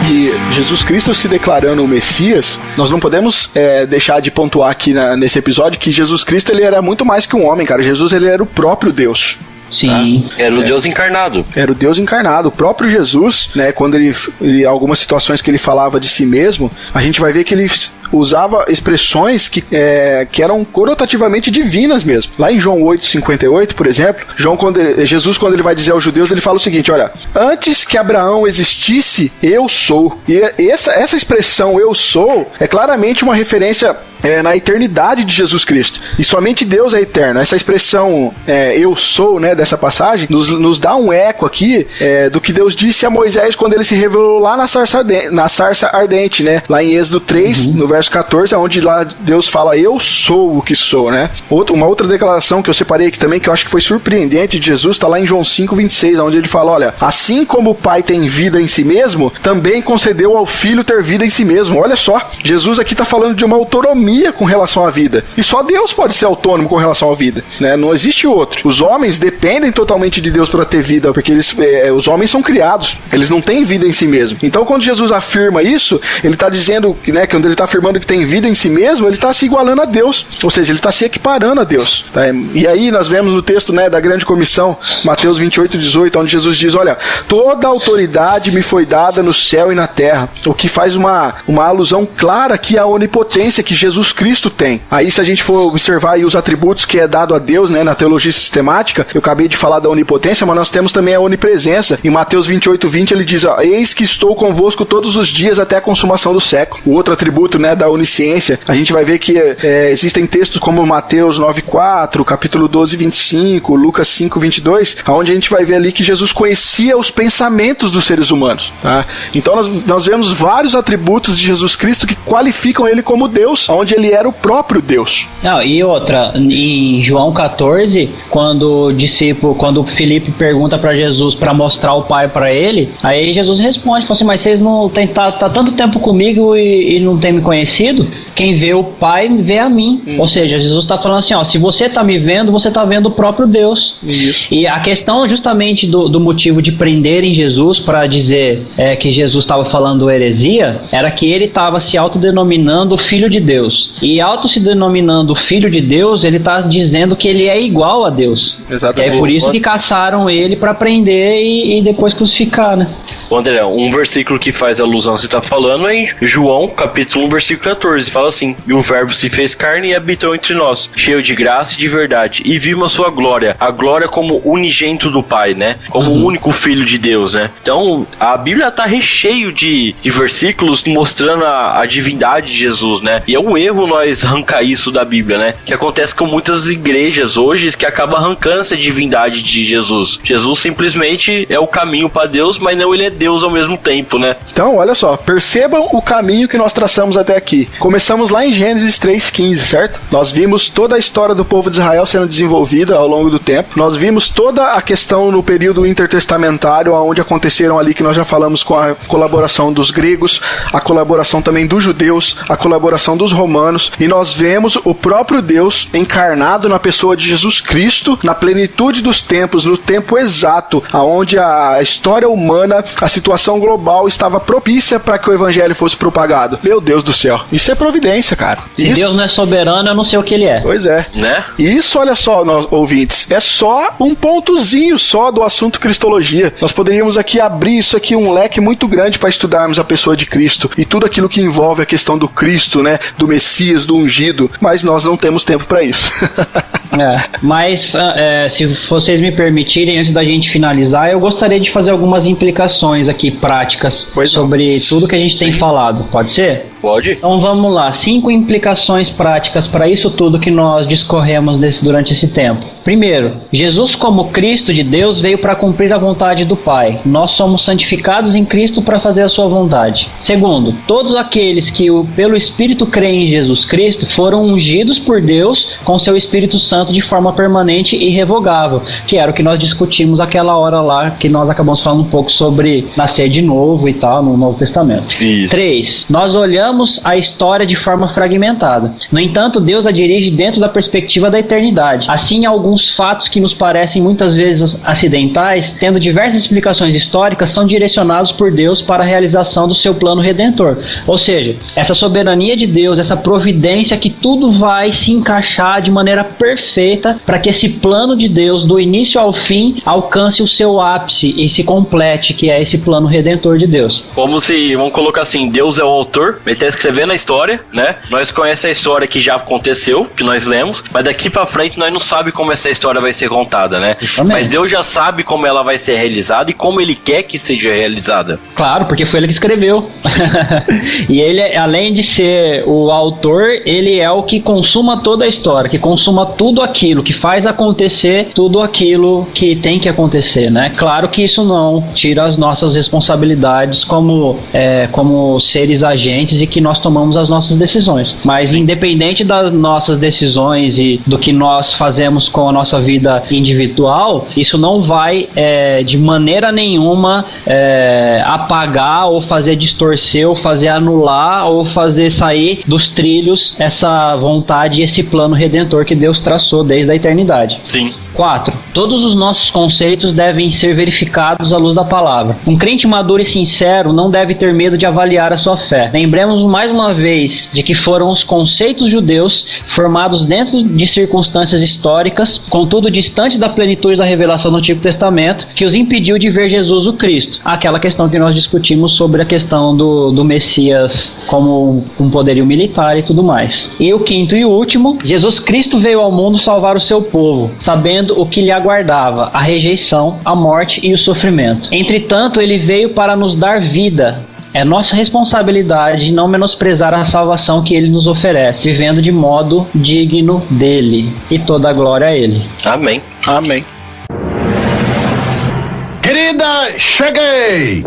E Jesus Cristo se declarando o Messias, nós não podemos deixar de pontuar aqui nesse episódio que Jesus Cristo, ele era muito mais que um homem, cara. Jesus, ele era o próprio Deus. Sim. Era o Deus encarnado. Era o Deus encarnado. O próprio Jesus, né, quando ele algumas situações que ele falava de si mesmo, a gente vai ver que ele usava expressões que eram conotativamente divinas mesmo. Lá em João 8:58, por exemplo, Jesus, quando ele vai dizer aos judeus, ele fala o seguinte, olha, antes que Abraão existisse, eu sou. E essa expressão eu sou é claramente uma referência na eternidade de Jesus Cristo. E somente Deus é eterno. Essa expressão eu sou, né, dessa passagem, nos dá um eco aqui do que Deus disse a Moisés quando ele se revelou lá na sarça ardente, né? Lá em Êxodo 3, no verso 14, onde lá Deus fala, eu sou o que sou, né? Uma outra declaração que eu separei aqui também, que eu acho que foi surpreendente de Jesus, está lá em João 5:26, onde ele fala, olha, assim como o Pai tem vida em si mesmo, também concedeu ao Filho ter vida em si mesmo. Olha só, Jesus aqui está falando de uma autonomia com relação à vida. E só Deus pode ser autônomo com relação à vida, né? Não existe outro. Os homens dependem totalmente de Deus para ter vida, porque os homens são criados. Eles não têm vida em si mesmo. Então, quando Jesus afirma isso, ele está dizendo, né, quando ele está afirmando que tem vida em si mesmo, ele está se igualando a Deus. Ou seja, ele está se equiparando a Deus. Tá? E aí nós vemos no texto, né, da grande comissão, Mateus 28:18, onde Jesus diz, olha, toda autoridade me foi dada no céu e na terra. O que faz uma alusão clara aqui à onipotência que Jesus Cristo tem. Aí, se a gente for observar aí os atributos que é dado a Deus, né, na teologia sistemática, eu acabei de falar da onipotência, mas nós temos também a onipresença. Em Mateus 28:20 ele diz, ó, eis que estou convosco todos os dias até a consumação do século. O outro atributo, né, da onisciência, a gente vai ver que existem textos como Mateus 9:4, capítulo 12:25, Lucas 5:22, onde a gente vai ver ali que Jesus conhecia os pensamentos dos seres humanos. Tá? Então nós vemos vários atributos de Jesus Cristo que qualificam ele como Deus, onde ele era o próprio Deus. Não, e outra, em João 14, quando o Filipe pergunta para Jesus para mostrar o Pai para ele, aí Jesus responde, fala assim, mas vocês não têm tá tanto tempo comigo e não têm me conhecido? Quem vê o Pai vê a mim. Ou seja, Jesus está falando assim, ó, se você está me vendo, você está vendo o próprio Deus. Isso. E a questão justamente do motivo de prenderem Jesus para dizer que Jesus estava falando heresia, era que ele estava se autodenominando Filho de Deus. E auto se denominando Filho de Deus, ele está dizendo que ele é igual a Deus. Exatamente. E é por isso que caçaram ele para prender e depois crucificar, né? André, um versículo que faz alusão que você está falando é em João, capítulo 1, versículo 14. Fala assim, e o verbo se fez carne e habitou entre nós, cheio de graça e de verdade, e vimos a sua glória, a glória como unigênito do Pai, né? Como o único Filho de Deus, né? Então, a Bíblia está recheio de versículos mostrando a divindade de Jesus, né? E é um erro nós arrancar isso da Bíblia, né? Que acontece com muitas igrejas hoje, que acabam arrancando essa divindade de Jesus. Jesus simplesmente é o caminho para Deus, mas não ele é Deus ao mesmo tempo, né? Então, olha só, percebam o caminho que nós traçamos até aqui. Começamos lá em Gênesis 3:15, certo? Nós vimos toda a história do povo de Israel sendo desenvolvida ao longo do tempo. Nós vimos toda a questão no período intertestamentário, onde aconteceram ali, que nós já falamos, com a colaboração dos gregos, a colaboração também dos judeus, a colaboração dos romanos, e nós vemos o próprio Deus encarnado na pessoa de Jesus Cristo, na plenitude dos tempos, no tempo exato, aonde a história humana, a situação global estava propícia para que o evangelho fosse propagado. Meu Deus do céu, isso é providência, cara. Se Deus não é soberano, eu não sei o que ele é. Pois é. Né? Isso, olha só, ouvintes, é só um pontozinho só do assunto cristologia. Nós poderíamos aqui abrir isso aqui, um leque muito grande para estudarmos a pessoa de Cristo e tudo aquilo que envolve a questão do Cristo, né, do Messias, do ungido, mas nós não temos tempo para isso. Mas se vocês me permitirem, antes da gente finalizar, eu gostaria de fazer algumas implicações aqui práticas sobre tudo que a gente tem falado. Pode ser? Pode. Então vamos lá, 5 implicações práticas para isso tudo que nós discorremos durante esse tempo. Primeiro, Jesus como Cristo de Deus veio para cumprir a vontade do Pai. Nós somos santificados em Cristo para fazer a sua vontade. Segundo, todos aqueles que pelo Espírito creem em Jesus Cristo foram ungidos por Deus com seu Espírito Santo de forma permanente e irrevogável, que era o que nós discutimos aquela hora lá, que nós acabamos falando um pouco sobre nascer de novo e tal, no Novo Testamento. Isso. 3. Nós olhamos a história de forma fragmentada. No entanto, Deus a dirige dentro da perspectiva da eternidade. Assim, alguns fatos que nos parecem muitas vezes acidentais, tendo diversas explicações históricas, são direcionados por Deus para a realização do seu plano redentor. Ou seja, essa soberania de Deus, essa providência que tudo vai se encaixar de maneira perfeita para que esse plano de Deus, do início ao fim, alcance o seu ápice e se complete, que é esse plano redentor de Deus. Como se, vamos colocar assim, Deus é o autor, ele está escrevendo a história, né? Nós conhecemos a história que já aconteceu, que nós lemos, mas daqui pra frente nós não sabemos como essa história vai ser contada, né? Mas Deus já sabe como ela vai ser realizada e como ele quer que seja realizada. Claro, porque foi ele que escreveu. E ele, além de ser o autor, ele é o que consuma toda a história, que consuma tudo aquilo, que faz acontecer tudo aquilo que tem que acontecer, né? Claro que isso não tira as nossas responsabilidades como seres agentes e que nós tomamos as nossas decisões. Mas independente das nossas decisões e do que nós fazemos com a nossa vida individual, isso não vai de maneira nenhuma apagar ou fazer distorcer ou fazer anular ou fazer sair dos trilhos essa vontade e esse plano redentor que Deus traçou desde a eternidade. Sim. 4. Todos os nossos conceitos devem ser verificados à luz da palavra. Um crente maduro e sincero não deve ter medo de avaliar a sua fé. Lembremos mais uma vez de que foram os conceitos judeus, formados dentro de circunstâncias históricas, contudo distante da plenitude da revelação do Antigo Testamento, que os impediu de ver Jesus o Cristo. Aquela questão que nós discutimos sobre a questão do Messias como um poderio militar e tudo mais. E o 5º e último, Jesus Cristo veio ao mundo salvar o seu povo, sabendo o que lhe aguardava, a rejeição, a morte e o sofrimento. Entretanto, ele veio para nos dar vida. É nossa responsabilidade não menosprezar a salvação que ele nos oferece, vivendo de modo digno dele. E toda a glória a ele. Amém. Amém. Querida, cheguei!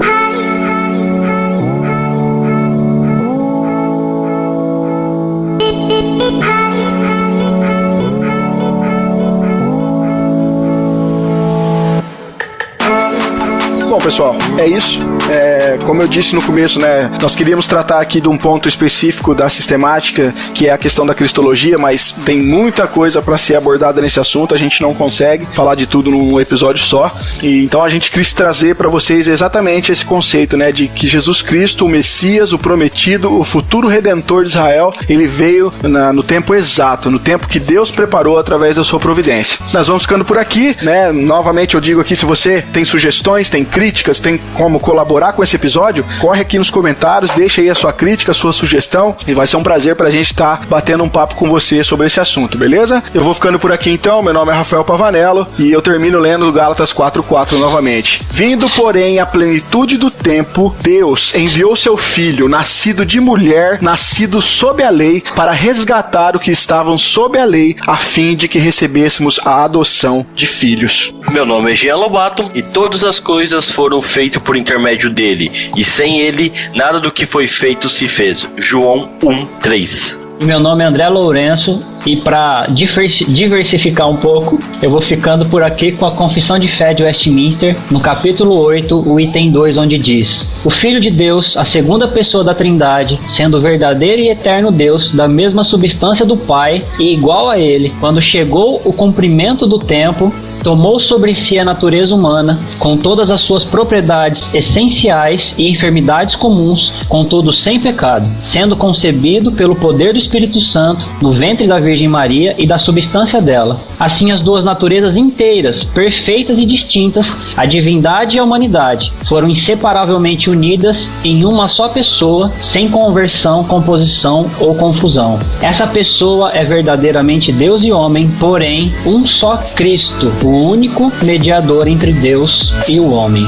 Bom, pessoal, é isso. Como eu disse no começo, né, nós queríamos tratar aqui de um ponto específico da sistemática, que é a questão da cristologia, mas tem muita coisa para ser abordada nesse assunto, a gente não consegue falar de tudo num episódio só, e então a gente quis trazer para vocês exatamente esse conceito, né, de que Jesus Cristo, o Messias, o prometido, o futuro redentor de Israel, ele veio no tempo exato, no tempo que Deus preparou através da sua providência. Nós vamos ficando por aqui, né, novamente eu digo aqui, se você tem sugestões, tem críticas, tem como colaborar com esse episódio, corre aqui nos comentários, deixa aí a sua crítica, a sua sugestão, e vai ser um prazer pra gente estar batendo um papo com você sobre esse assunto, beleza? Eu vou ficando por aqui então, meu nome é Rafael Pavanello, e eu termino lendo Gálatas 4:4 novamente. Vindo, porém, a plenitude do tempo, Deus enviou seu Filho, nascido de mulher, nascido sob a lei, para resgatar o que estavam sob a lei, a fim de que recebêssemos a adoção de filhos. Meu nome é Jean Lobato, e todas as coisas foram feitas por intermédio dele, e sem ele, nada do que foi feito se fez. João 1:3. Meu nome é André Lourenço e para diversificar um pouco, eu vou ficando por aqui com a Confissão de Fé de Westminster, no capítulo 8, o item 2, onde diz: O Filho de Deus, a segunda pessoa da Trindade, sendo verdadeiro e eterno Deus, da mesma substância do Pai e igual a ele, quando chegou o cumprimento do tempo, tomou sobre si a natureza humana, com todas as suas propriedades essenciais e enfermidades comuns, contudo sem pecado, sendo concebido pelo poder do Espírito Santo, no ventre da Virgem Maria e da substância dela. Assim, as duas naturezas inteiras, perfeitas e distintas, a divindade e a humanidade, foram inseparavelmente unidas em uma só pessoa, sem conversão, composição ou confusão. Essa pessoa é verdadeiramente Deus e homem, porém, um só Cristo, o único mediador entre Deus e o homem.